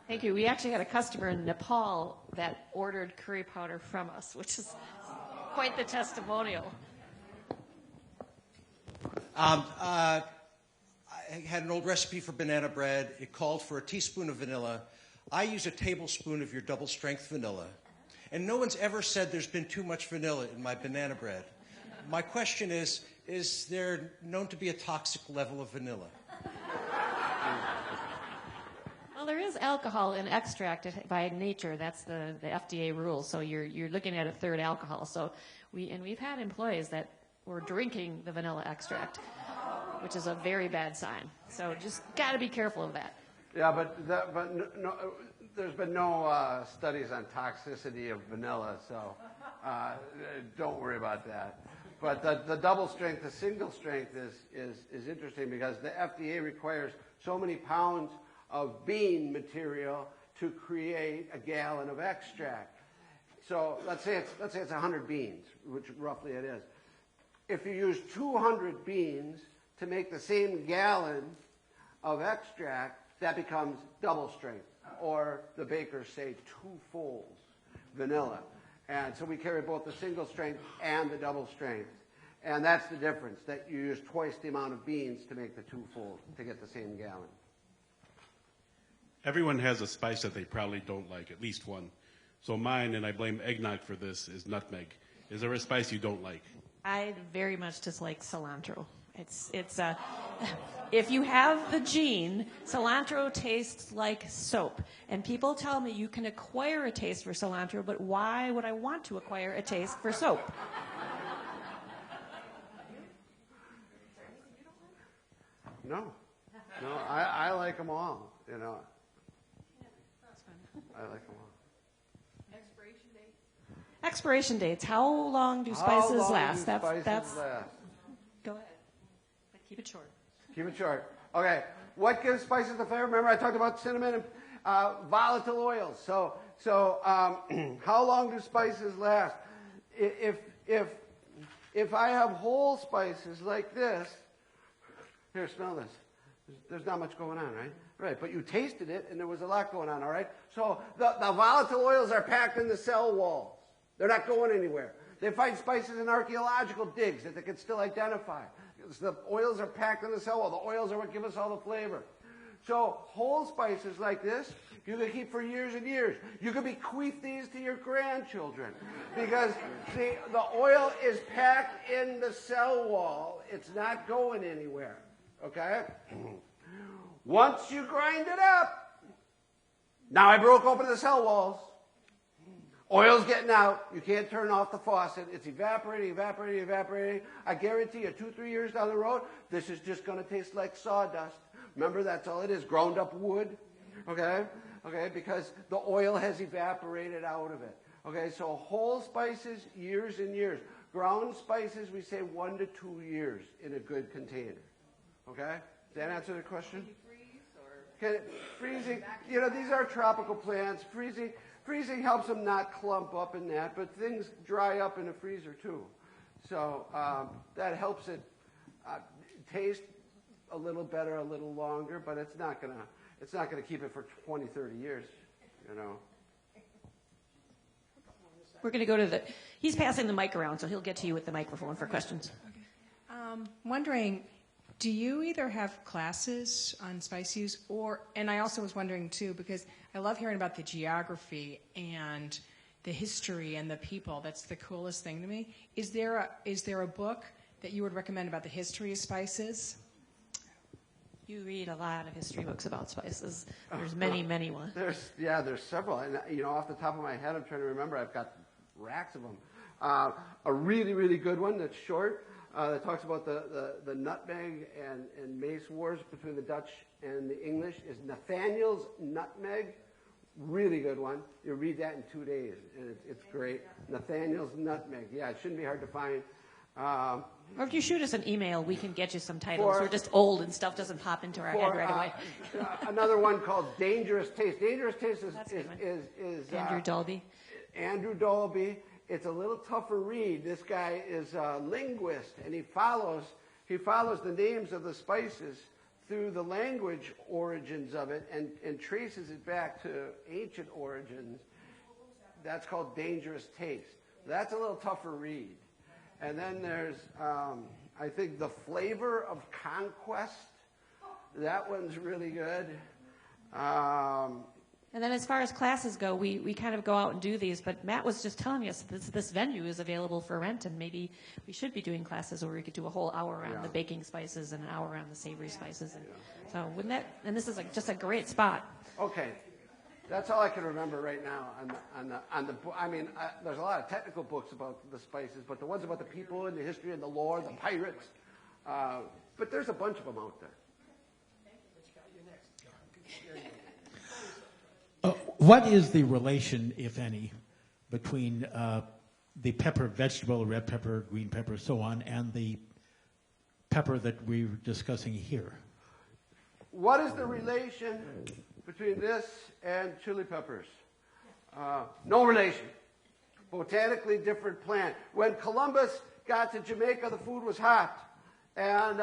Thank you. We actually had a customer in Nepal that ordered curry powder from us, which is quite the testimonial. I had an old recipe for banana bread. It called for a teaspoon of vanilla. I use a tablespoon of your double-strength vanilla. And no one's ever said there's been too much vanilla in my banana bread. My question is there known to be a toxic level of vanilla? Well, there is alcohol in extract by nature. That's the FDA rule. So you're looking at a third alcohol. So we've had employees that were drinking the vanilla extract, which is a very bad sign. So just got to be careful of that. Yeah, but no, there's been no studies on toxicity of vanilla, so don't worry about that. But the double strength, the single strength is interesting because the FDA requires so many pounds of bean material to create a gallon of extract. So let's say it's 100 beans, which roughly it is. if you use 200 beans to make the same gallon of extract, that becomes double strength, or the bakers say 2 folds vanilla. And so we carry both the single strength and the double strength. And that's the difference, that you use twice the amount of beans to make the 2 fold to get the same gallon. Everyone has a spice that they probably don't like, at least one. So mine, and I blame eggnog for this, is nutmeg. Is there a spice you don't like? I very much dislike cilantro. It's if you have the gene, cilantro tastes like soap. And people tell me you can acquire a taste for cilantro, but why would I want to acquire a taste for soap? No, I like them all, you know. I like them all. Expiration dates. How long do How spices long last? do That's spices last? Go ahead. But keep it short. Keep it short. Okay, what gives spices the flavor? Remember I talked about cinnamon and volatile oils. So how long do spices last? If I have whole spices like this, here, smell this. There's not much going on, right? Right, but you tasted it, and there was a lot going on, all right? So the volatile oils are packed in the cell walls. They're not going anywhere. They find spices in archaeological digs that they can still identify. The oils are packed in the cell wall. The oils are what give us all the flavor. So whole spices like this, you can keep for years and years. You can bequeath these to your grandchildren because the oil is packed in the cell wall. It's not going anywhere, okay? Once you grind it up, now I broke open the cell walls. Oil's getting out. You can't turn off the faucet. It's evaporating, evaporating, evaporating. I guarantee you 2-3 years down the road, this is just going to taste like sawdust. Remember, that's all it is, ground up wood, okay? Okay, because the oil has evaporated out of it. Okay, so whole spices, years and years. Ground spices, we say 1 to 2 years in a good container. Okay? Does that answer the question? Freezing, you know, these are tropical plants. Freezing helps them not clump up in that, but things dry up in a freezer too. So that helps it taste a little better, a little longer, but it's not gonna keep it for 20, 30 years, you know. We're going to go to he's passing the mic around, so he'll get to you with the microphone for questions. Wondering, do you either have classes on spice use and I also was wondering too, because I love hearing about the geography and the history and the people. That's the coolest thing to me. Is there a book that you would recommend about the history of spices? You read a lot of history books about spices. There's many, many ones. There's several. And, you know, off the top of my head, I'm trying to remember. I've got racks of them. A really, really good one that's short that talks about the nutmeg and mace wars between the Dutch and the English is Nathaniel's Nutmeg. Really good one. You read that in 2 days, and it's great. Nathaniel's Nutmeg. Yeah, it shouldn't be hard to find. Or if you shoot us an email, we can get you some titles. We're just old and stuff doesn't pop into our head right away. Another one called Dangerous Taste. Dangerous Taste is Andrew Dalby. Andrew Dalby. It's a little tougher read. This guy is a linguist, and he follows the names of the spices through the language origins of it and traces it back to ancient origins. That's called Dangerous Taste. That's a little tougher read. And then there's, I think, The Flavor of Conquest. That one's really good. And then as far as classes go, we kind of go out and do these, but Matt was just telling us this venue is available for rent, and maybe we should be doing classes where we could do a whole hour on the baking spices and an hour on the savory spices. And so wouldn't that, and this is just a great spot. Okay. That's all I can remember right now on the book. I mean, there's a lot of technical books about the spices, but the ones about the people and the history and the lore, the pirates. But there's a bunch of them out there. What is the relation, if any, between the pepper, vegetable, red pepper, green pepper, so on, and the pepper that we're discussing here? What is the relation between this and chili peppers? No relation. Botanically different plant. When Columbus got to Jamaica, the food was hot. And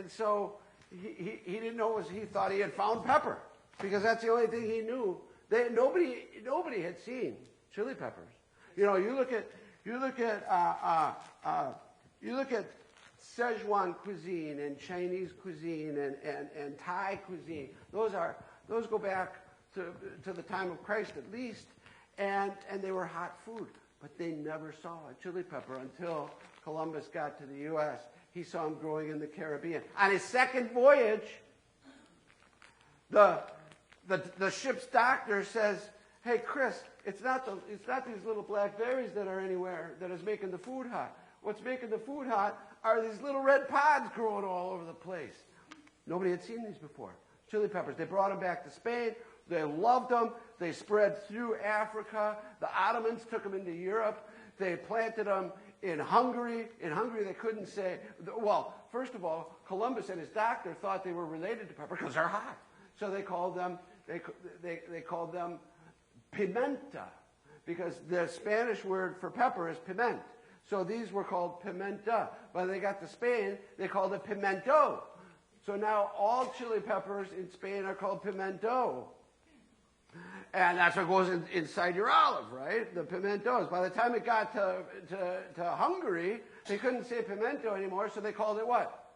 so he didn't know, he thought he had found pepper, because that's the only thing he knew. Nobody had seen chili peppers. You look at Szechuan cuisine and Chinese cuisine and Thai cuisine. Those go back to the time of Christ at least, and they were hot food. But they never saw a chili pepper until Columbus got to the U.S. He saw them growing in the Caribbean. On his second voyage, the ship's doctor says, "Hey, Chris, it's not these little black berries that are anywhere that is making the food hot. What's making the food hot are these little red pods growing all over the place." Nobody had seen these before. Chili peppers. They brought them back to Spain. They loved them. They spread through Africa. The Ottomans took them into Europe. They planted them in Hungary. In Hungary, they couldn't say, well, first of all, Columbus and his doctor thought they were related to pepper because they're hot. So they called them pimenta, because the Spanish word for pepper is piment. So these were called pimenta. When they got to Spain, they called it pimento. So now all chili peppers in Spain are called pimento. And that's what goes inside your olive, right? The pimentos. By the time it got to Hungary, they couldn't say pimento anymore, so they called it what?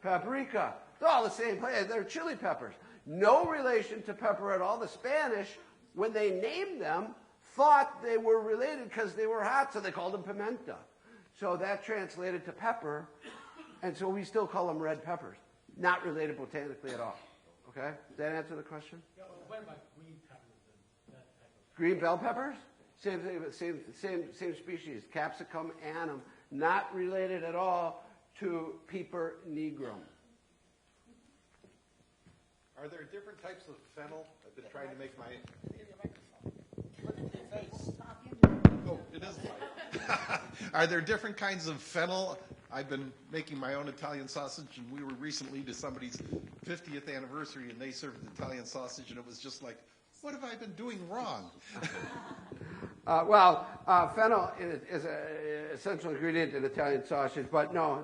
Paprika. They're all the same place. They're chili peppers. No relation to pepper at all. The Spanish, when they named them, thought they were related because they were hot, so they called them pimenta. So that translated to pepper, and so we still call them red peppers. Not related botanically at all. Okay? Does that answer the question? Yeah, well, what about green peppers and that type of? Green bell peppers? Same species. Capsicum annum. Not related at all to Peper nigrum. Are there different types of fennel? I've been trying to make my... Oh, it is light. Are there different kinds of fennel? I've been making my own Italian sausage, and we were recently to somebody's 50th anniversary, and they served Italian sausage, and it was just like, what have I been doing wrong? Fennel is an essential ingredient in Italian sausage, but no,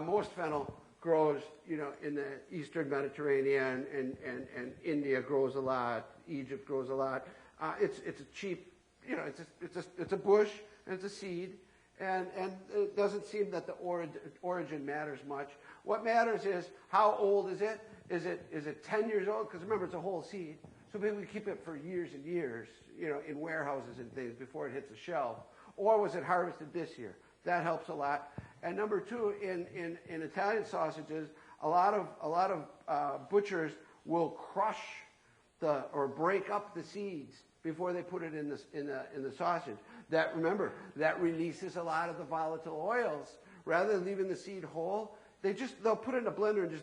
most fennel grows, in the Eastern Mediterranean, and India grows a lot, Egypt grows a lot. It's a cheap, it's a bush and it's a seed, and it doesn't seem that the origin matters much. What matters is how old is it? Is it 10 years old? Because remember, it's a whole seed. So maybe we keep it for years and years, in warehouses and things before it hits the shelf. Or was it harvested this year? That helps a lot. And number two, in Italian sausages, a lot of butchers will crush or break up the seeds before they put it in the sausage. That releases a lot of the volatile oils. Rather than leaving the seed whole, they'll put it in a blender and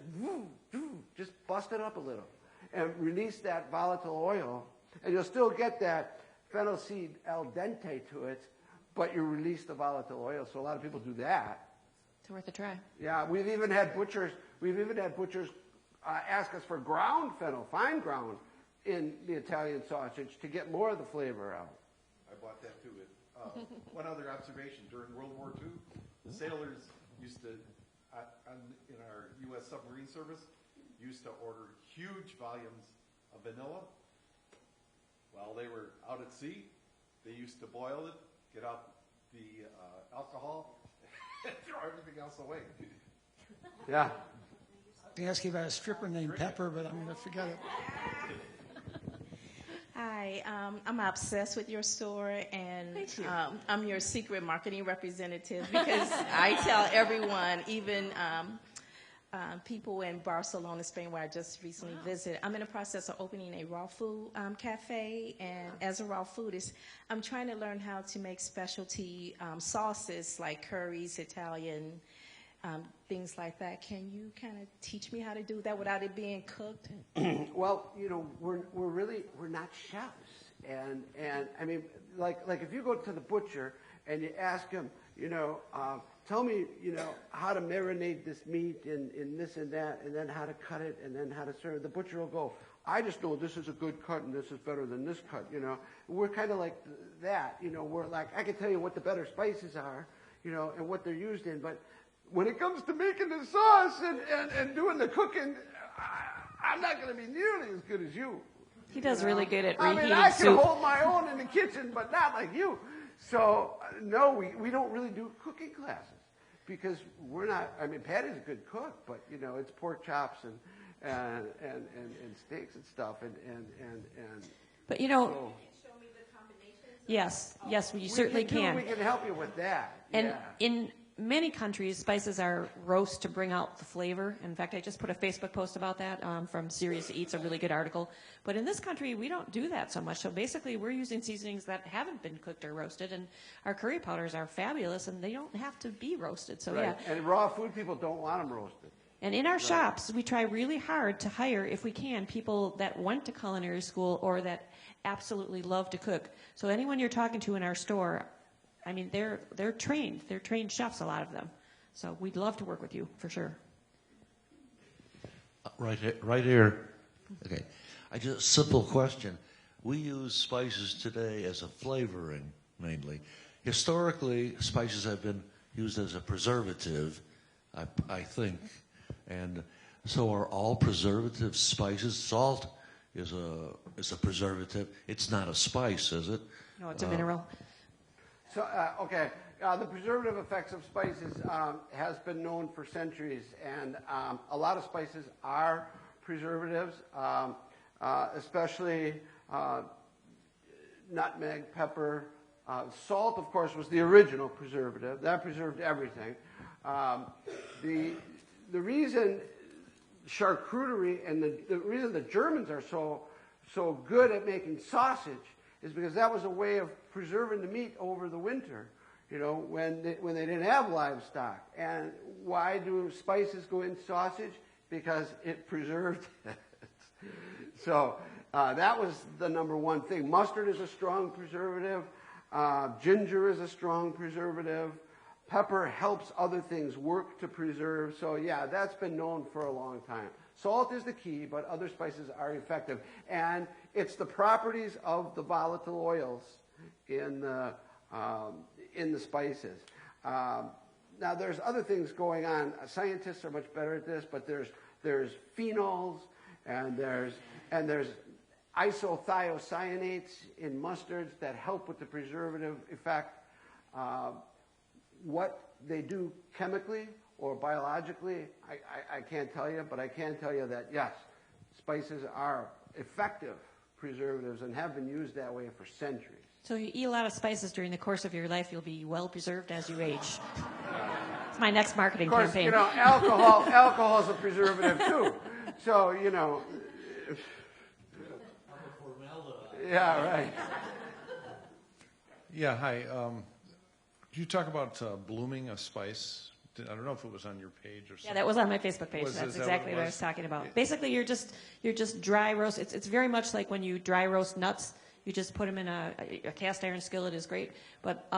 just bust it up a little and release that volatile oil, and you'll still get that fennel seed al dente to it, but you release the volatile oil. So a lot of people do that. It's worth a try. Yeah, we've even had butchers ask us for ground fennel, fine ground, in the Italian sausage to get more of the flavor out. I bought that too. One other observation, during World War II, the sailors used to, in our U.S. submarine service, used to order huge volumes of vanilla. While they were out at sea, they used to boil it, get out the alcohol, and throw everything else away. Yeah. I can ask you about a stripper named Pepper, but I'm going to forget it. Hi, I'm obsessed with your store, and I'm your secret marketing representative because I tell everyone, even people in Barcelona, Spain, where I just recently visited, I'm in the process of opening a raw food cafe, and as a raw foodist, I'm trying to learn how to make specialty sauces like curries, Italian, things like that. Can you kind of teach me how to do that without it being cooked? Well, we're not chefs, and I mean, like if you go to the butcher and you ask him, tell me, how to marinate this meat in this and that, and then how to cut it, and then how to serve it. The butcher will go, I just know this is a good cut and this is better than this cut. We're kind of like that. We're like, I can tell you what the better spices are. you know, and what they're used in. But when it comes to making the sauce and doing the cooking, I'm not going to be nearly as good as you. He does really good at I reheating mean, I can soup. hold my own in the kitchen, but not like you. So, no, we don't really do cooking classes because we're not, I mean, Patty's a good cook, but, you know, it's pork chops and steaks and stuff. But, you know, so, yes, we certainly can. We can help you with that. And yeah. in many countries, spices are roast to bring out the flavor. In fact, I just put a Facebook post about that from Serious to Eat's, a really good article. But in this country, we don't do that so much. So basically, we're using seasonings that haven't been cooked or roasted, and our curry powders are fabulous, and they don't have to be roasted. So right. yeah. And raw food people don't want them roasted. And in our shops, we try really hard to hire, if we can, people that went to culinary school or that absolutely love to cook. So anyone you're talking to in our store, I mean, they're trained. They're trained chefs, a lot of them. So we'd love to work with you, for sure. Right here. Okay. Simple question. We use spices today as a flavoring, mainly. Historically, spices have been used as a preservative, I think. And so are all preservatives spices? Salt is a preservative. It's not a spice, is it? No, it's a mineral. So, okay, the preservative effects of spices has been known for centuries, and a lot of spices are preservatives, especially nutmeg, pepper. Salt, of course, was the original preservative. That preserved everything. The reason charcuterie and the reason the Germans are so good at making sausage is because that was a way of preserving the meat over the winter, you know, when they didn't have livestock. And why do spices go in sausage? Because it preserved it. So that was the number one thing. Mustard is a strong preservative. Ginger is a strong preservative. Pepper helps other things work to preserve. So yeah, that's been known for a long time. Salt is the key, but other spices are effective. And it's the properties of the volatile oils in the spices. Now, there's other things going on. Scientists are much better at this, but there's phenols and there's isothiocyanates in mustards that help with the preservative effect. What they do chemically or biologically, I can't tell you, but I can tell you that, yes, spices are effective preservatives and have been used that way for centuries. So you eat a lot of spices during the course of your life, you'll be well preserved as you age. It's my next marketing campaign. Of course, you know, alcohol is a preservative too. So, you know. Yeah, right. Yeah, hi. Did you talk about blooming a spice? I don't know if it was on your page or something. Yeah, that was on my Facebook page. That's exactly what I was talking about. Yeah. Basically, you're just dry roast. It's very much like when you dry roast nuts. You just put them in a cast iron skillet is great. But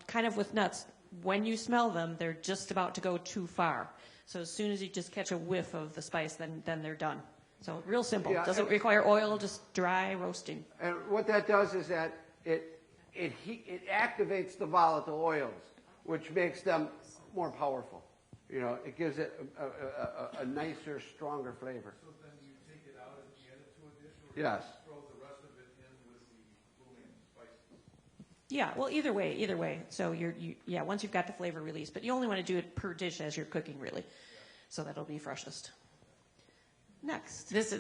kind of with nuts, when you smell them, they're just about to go too far. So as soon as you just catch a whiff of the spice, then they're done. So real simple. Yeah, doesn't require oil, just dry roasting. And what that does is that it activates the volatile oils, which makes them more powerful. You know, it gives it a nicer, stronger flavor. So then you take it out and add it to a dish? Or yes. Throw the rest of it in with the blooming spices? Yeah, well, either way. So once you've got the flavor released, but you only want to do it per dish as you're cooking, really. So that'll be freshest. Next. This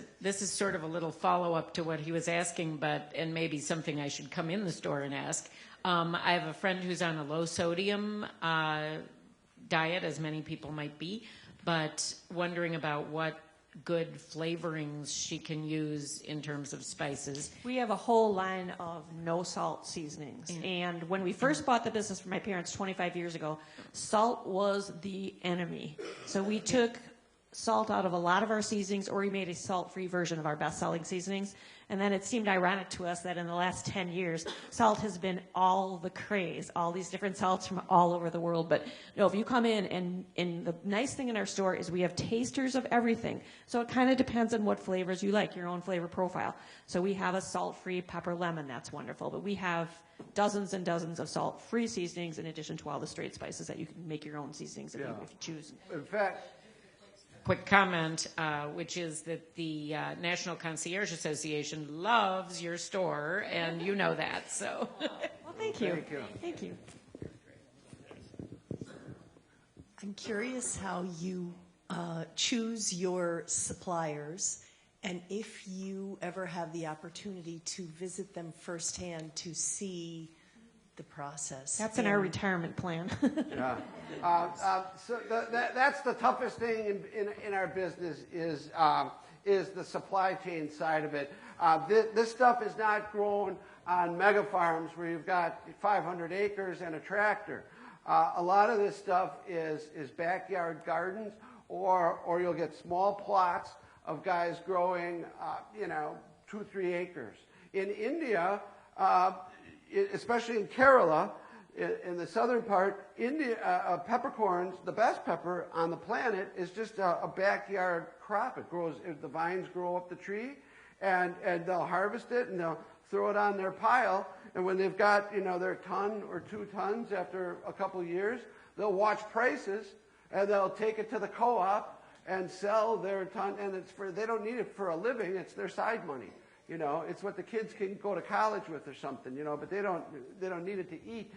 is sort of a little follow-up to what he was asking, and maybe something I should come in the store and ask. I have a friend who's on a low-sodium diet, as many people might be, but wondering about what good flavorings she can use in terms of spices. We have a whole line of no-salt seasonings. Mm. And when we first bought the business from my parents 25 years ago, salt was the enemy. So we took salt out of a lot of our seasonings, or we made a salt-free version of our best-selling seasonings. And then it seemed ironic to us that in the last 10 years, salt has been all the craze, all these different salts from all over the world. But if you come in, and the nice thing in our store is we have tasters of everything. So it kind of depends on what flavors you like, your own flavor profile. So we have a salt-free pepper lemon, that's wonderful. But we have dozens and dozens of salt-free seasonings in addition to all the straight spices that you can make your own seasonings if you choose. In fact, quick comment, which is that the National Concierge Association loves your store, and you know that. So, well, thank you. Thank you. Thank you. I'm curious how you choose your suppliers, and if you ever have the opportunity to visit them firsthand to see the process. That's in our retirement plan. Yeah. So that's the toughest thing in our business is the supply chain side of it. This stuff is not grown on mega farms where you've got 500 acres and a tractor. A lot of this stuff is backyard gardens, or you'll get small plots of guys growing, 2-3 acres. In India, especially in Kerala, in the southern part, India, peppercorns, the best pepper on the planet, is just a backyard crop. It grows, the vines grow up the tree, and they'll harvest it, and they'll throw it on their pile, and when they've got, their ton or 2 tons after a couple of years, they'll watch prices, and they'll take it to the co-op and sell their ton, and they don't need it for a living, it's their side money. It's what the kids can go to college with or something, but they don't need it to eat.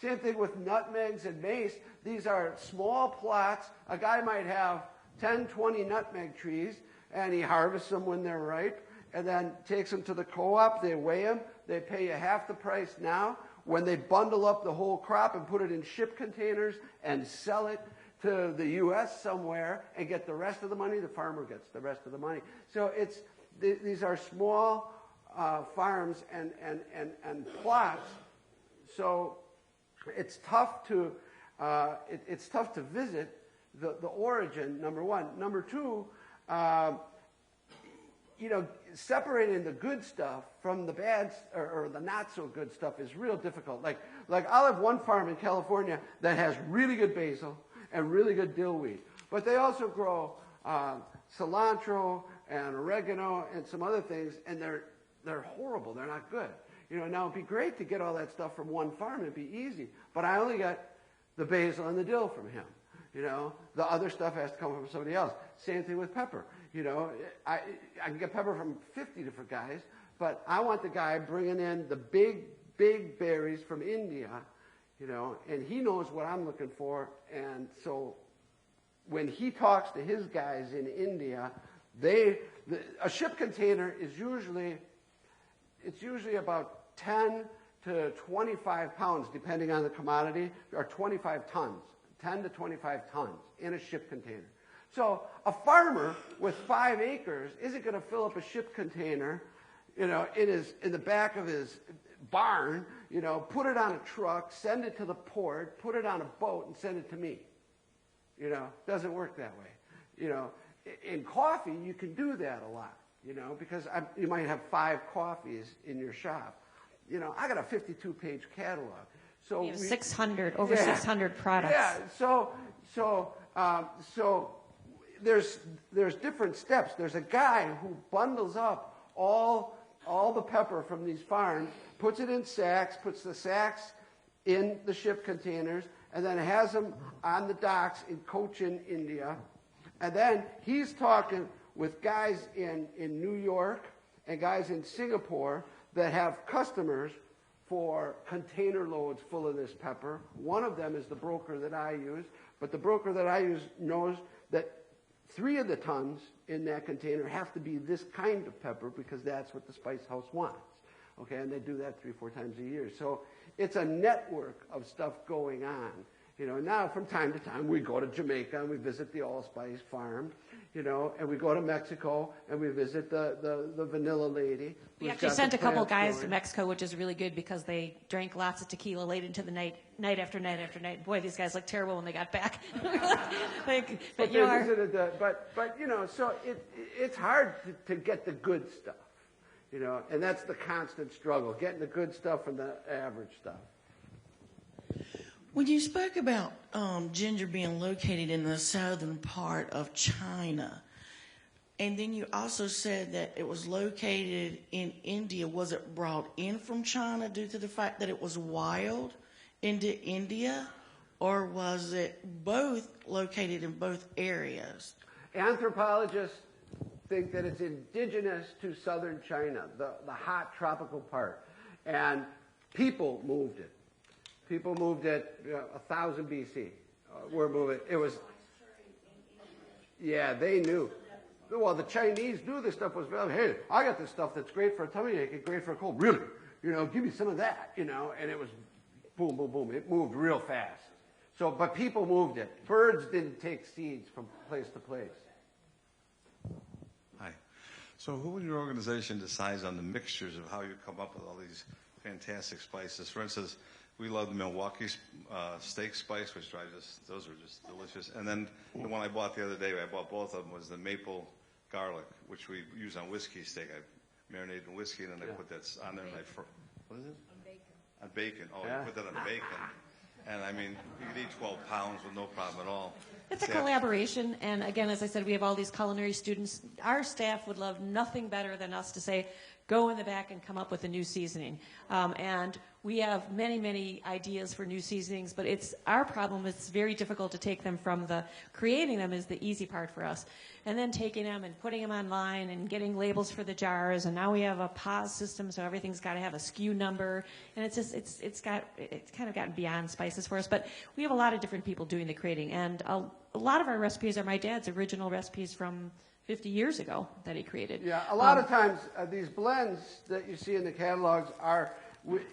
Same thing with nutmegs and mace. These are small plots. A guy might have 10, 20 nutmeg trees, and he harvests them when they're ripe, and then takes them to the co-op. They weigh them. They pay you half the price now. When they bundle up the whole crop and put it in ship containers and sell it to the U.S. somewhere and get the rest of the money, the farmer gets the rest of the money. So these are small farms and plots, so it's tough to visit the origin. Number one. Number two, separating the good stuff from the bad or the not so good stuff is real difficult. Like I'll have one farm in California that has really good basil and really good dillweed, but they also grow cilantro and oregano and some other things, and they're horrible. They're not good. Now it'd be great to get all that stuff from one farm. It'd be easy. But I only got the basil and the dill from him. The other stuff has to come from somebody else. Same thing with pepper. I can get pepper from 50 different guys, but I want the guy bringing in the big berries from India, and he knows what I'm looking for. And so when he talks to his guys in India, a ship container is usually about 10 to 25 pounds, depending on the commodity, or 25 tons, 10 to 25 tons in a ship container. So a farmer with 5 acres isn't going to fill up a ship container, in the back of his barn, put it on a truck, send it to the port, put it on a boat, and send it to me. Doesn't work that way. In coffee, you can do that a lot, because you might have 5 coffees in your shop. I got a 52-page catalog. So we have 600 products. Yeah, so there's different steps. There's a guy who bundles up all the pepper from these farms, puts it in sacks, puts the sacks in the ship containers, and then has them on the docks in Cochin, India. And then he's talking with guys in New York and guys in Singapore that have customers for container loads full of this pepper. One of them is the broker that I use, but the broker that I use knows that 3 of the tons in that container have to be this kind of pepper because that's what the Spice House wants. Okay, and they do that 3-4 times a year. So it's a network of stuff going on. You know, now from time to time we go to Jamaica and we visit the Allspice farm, you know, and we go to Mexico and we visit the vanilla lady. We who's actually got sent the a couple plants guys to growing. Mexico, which is really good because they drank lots of tequila late into the night, night after night after night. Boy, these guys looked terrible when they got back. but But you they know, visited but you know, so it's hard to get the good stuff, you know, and that's the constant struggle, getting the good stuff from the average stuff. When you spoke about ginger being located in the southern part of China, and then you also said that it was located in India, was it brought in from China due to the fact that it was wild into India, or was it both located in both areas? Anthropologists think that it's indigenous to southern China, the hot tropical part, and people moved it. People moved it 1000 BC. We're moving. It was. Yeah, they knew. Well, the Chinese knew this stuff was. Hey, I got this stuff that's great for a tummy ache and great for a cold. Really? You know, give me some of that. You know, and it was, boom, boom, boom. It moved real fast. So, but people moved it. Birds didn't take seeds from place to place. Hi. So, who in your organization decides on the mixtures of how you come up with all these fantastic spices? For instance, we love the Milwaukee steak spice, which those are just delicious. And then the one I bought the other day, I bought both of them, was the maple garlic, which we use on whiskey steak. I marinated in whiskey, and then I put that on there, and what is it? On bacon. On bacon. Oh, Yeah. you put that on bacon. And I mean, you could eat 12 pounds with no problem at all. it's a Yeah. collaboration, and again, as I said, we have all these culinary students. Our staff would love nothing better than us to say, go in the back and come up with a new seasoning. And we have many, many ideas for new seasonings, but it's our problem. It's very difficult to take them from creating them is the easy part for us. And then taking them and putting them online and getting labels for the jars. And now we have a POS system, so everything's got to have a SKU number. And it's kind of gotten beyond spices for us. But we have a lot of different people doing the creating. And a lot of our recipes are my dad's original recipes from 50 years ago that he created. Yeah, a lot of times these blends that you see in the catalogs are,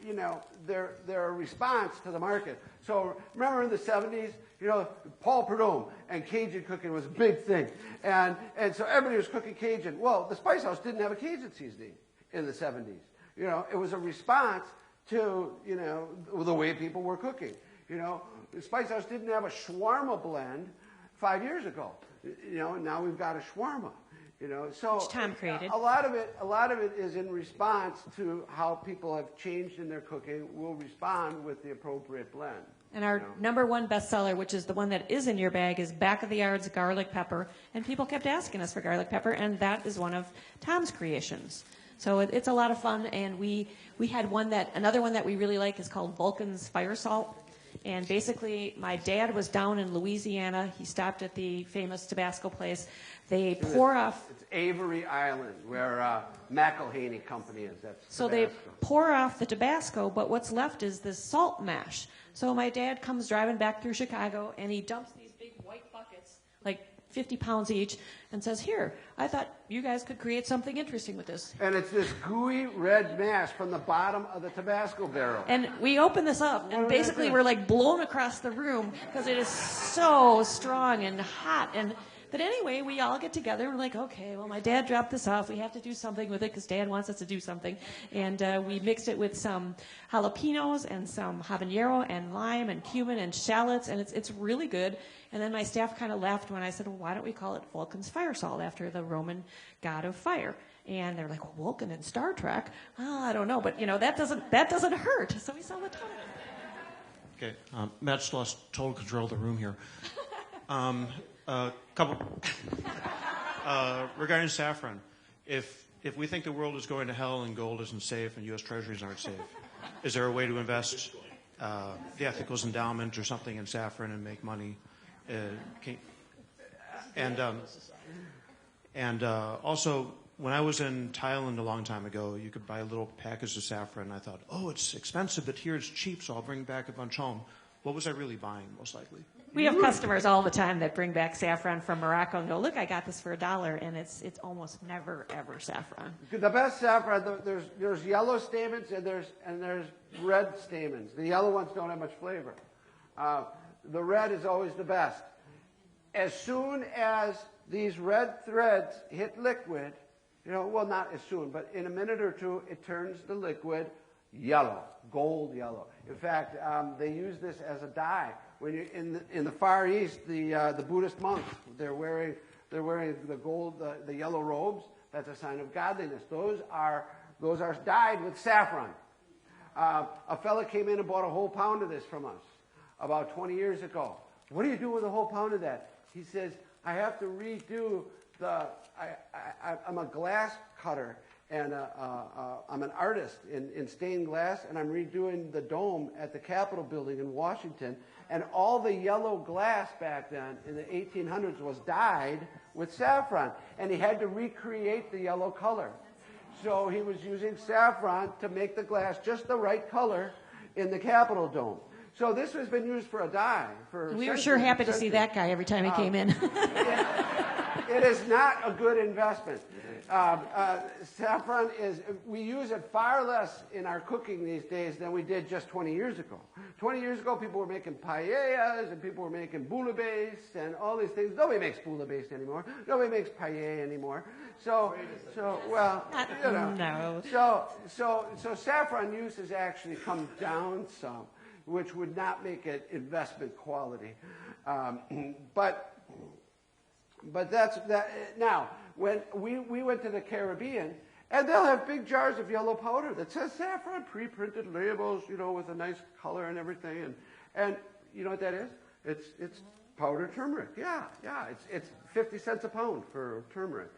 you know, they're a response to the market. So remember in the 70s, you know, Paul Prudhomme and Cajun cooking was a big thing. And so everybody was cooking Cajun. Well, the Spice House didn't have a Cajun seasoning in the 70s. You know, it was a response to, you know, the way people were cooking. You know, the Spice House didn't have a shawarma blend 5 years ago. You know, now we've got a shawarma. You know, so Which Tom created. a lot of it is in response to how people have changed in their cooking. We'll respond with the appropriate blend. And our you know. number one bestseller, which is the one that is in your bag, is Back of the Yards garlic pepper. And people kept asking us for garlic pepper, and that is one of Tom's creations. So it's a lot of fun. And we had another one that we really like is called Vulcan's Fire Salt. And basically, my dad was down in Louisiana. He stopped at the famous Tabasco place. They pour off. It's Avery Island, where McElhaney Company is. That's So Tabasco. they pour off the Tabasco, but what's left is this salt mash. So my dad comes driving back through Chicago, and he dumps these big white buckets, like 50 pounds each, and says, here, I thought you guys could create something interesting with this. And it's this gooey red mass from the bottom of the Tabasco barrel. And we open this up, and basically we're like blown across the room because it is so strong and hot. But anyway, we all get together and we're like, okay, well, my dad dropped this off. We have to do something with it because Dad wants us to do something. And we mixed it with some jalapenos and some habanero and lime and cumin and shallots, and it's really good. And then my staff kind of laughed when I said, well, why don't we call it Vulcan's Fire Salt after the Roman god of fire? And they're like, well, Vulcan in Star Trek? Oh, I don't know, but you know that doesn't hurt. So we saw the total. Okay, Matt's lost total control of the room here. Couple regarding saffron, if we think the world is going to hell and gold isn't safe and U.S. treasuries aren't safe, is there a way to invest the Ethicals Endowment or something in saffron and make money? Also, when I was in Thailand a long time ago, you could buy a little package of saffron. I thought, oh, it's expensive, but here it's cheap, so I'll bring back a bunch home. What was I really buying, most likely? We have customers all the time that bring back saffron from Morocco and go, look, I got this for $1, and it's almost never, ever saffron. The best saffron, there's yellow stamens and there's red stamens. The yellow ones don't have much flavor. The red is always the best. As soon as these red threads hit liquid, well, not as soon, but in a minute or two, it turns the liquid yellow, gold yellow. In fact, they use this as a dye. When you in the Far East, the Buddhist monks, they're wearing the gold, the yellow robes. That's a sign of godliness. Those are dyed with saffron. A fella came in and bought a whole pound of this from us about 20 years ago. What do you do with a whole pound of that? He says, I have to redo I'm a glass cutter, and I'm an artist in stained glass, and I'm redoing the dome at the Capitol building in Washington. And all the yellow glass back then in the 1800s was dyed with saffron, and he had to recreate the yellow color. So he was using saffron to make the glass just the right color in the Capitol dome. So this has been used for a dye for We were sure happy to see that guy every time he came in. It is not a good investment. Saffron we use it far less in our cooking these days than we did just 20 years ago. 20 years ago, people were making paellas, and people were making bouillabaisse, and all these things. Nobody makes bouillabaisse anymore. Nobody makes paella anymore. So saffron use has actually come down some, which would not make it investment quality. But that's that. Now, when we went to the Caribbean, and they'll have big jars of yellow powder that says saffron, pre-printed labels, with a nice color and everything. And you know what that is? It's powdered turmeric. Yeah. It's 50 cents a pound for turmeric.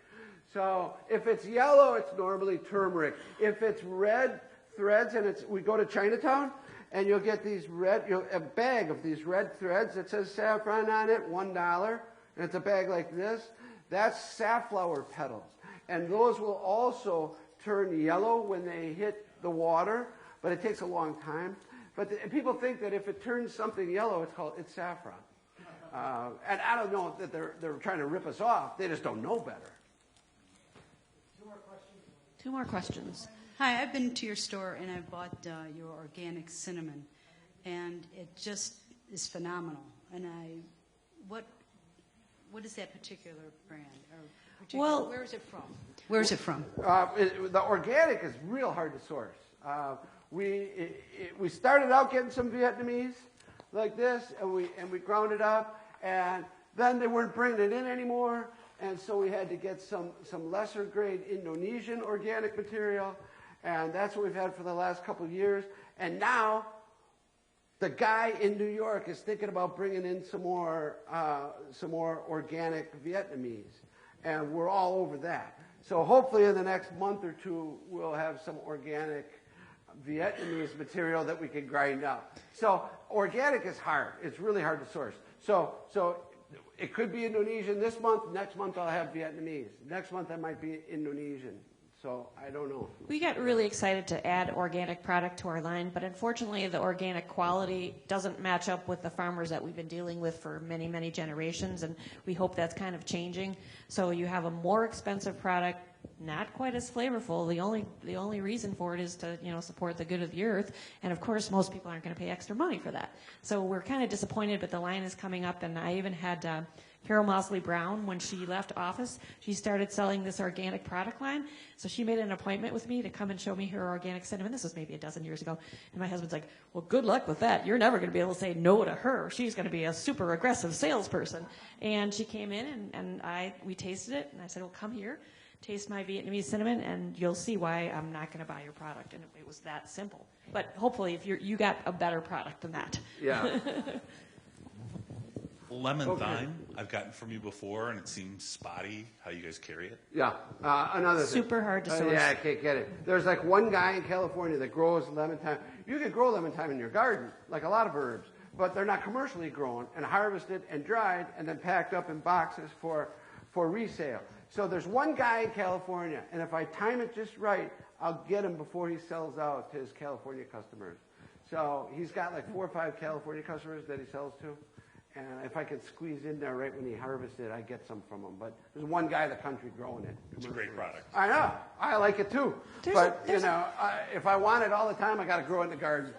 So if it's yellow, it's normally turmeric. If it's red threads, and we go to Chinatown, and you'll get these a bag of these red threads that says saffron on it, $1. And it's a bag like this. That's safflower petals. And those will also turn yellow when they hit the water, but it takes a long time. But people think that if it turns something yellow, it's saffron. And I don't know that they're trying to rip us off. They just don't know better. Two more questions. Hi, I've been to your store and I've bought your organic cinnamon, and it just is phenomenal. And what is that particular brand? Well, where is it from? Where is it from? The organic is real hard to source. We started out getting some Vietnamese like this, and we ground it up, and then they weren't bringing it in anymore, and so we had to get some lesser grade Indonesian organic material, and that's what we've had for the last couple of years. And now the guy in New York is thinking about bringing in some more organic Vietnamese, and we're all over that. So hopefully in the next month or two, we'll have some organic Vietnamese material that we can grind up. So organic is hard. It's really hard to source. So it could be Indonesian this month. Next month I'll have Vietnamese. Next month I might be Indonesian. So I don't know. We got really excited to add organic product to our line, but unfortunately the organic quality doesn't match up with the farmers that we've been dealing with for many, many generations, and we hope that's kind of changing. So you have a more expensive product, not quite as flavorful. The only reason for it is to support the good of the earth, and of course most people aren't going to pay extra money for that. So we're kind of disappointed, but the line is coming up, and I even had Carol Mosley Brown, when she left office, she started selling this organic product line. So she made an appointment with me to come and show me her organic cinnamon. This was maybe a dozen years ago. And my husband's like, well, good luck with that. You're never going to be able to say no to her. She's going to be a super aggressive salesperson. And she came in, and we tasted it. And I said, well, come here, taste my Vietnamese cinnamon, and you'll see why I'm not going to buy your product. And it was that simple. But hopefully if you got a better product than that. Yeah. Lemon thyme, I've gotten from you before, and it seems spotty how you guys carry it. Yeah, another thing. Super hard to source. Yeah, I can't get it. There's like one guy in California that grows lemon thyme. You can grow lemon thyme in your garden, like a lot of herbs, but they're not commercially grown and harvested and dried and then packed up in boxes for resale. So there's one guy in California, and if I time it just right, I'll get him before he sells out to his California customers. So he's got like 4 or 5 California customers that he sells to. And if I could squeeze in there right when he harvests it, I get some from him. But there's one guy in the country growing it. It's a great product. I know. I like it too. But if I want it all the time, I got to grow it in the garden.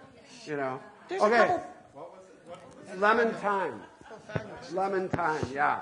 There's okay. Lemon thyme. Lemon thyme, yeah.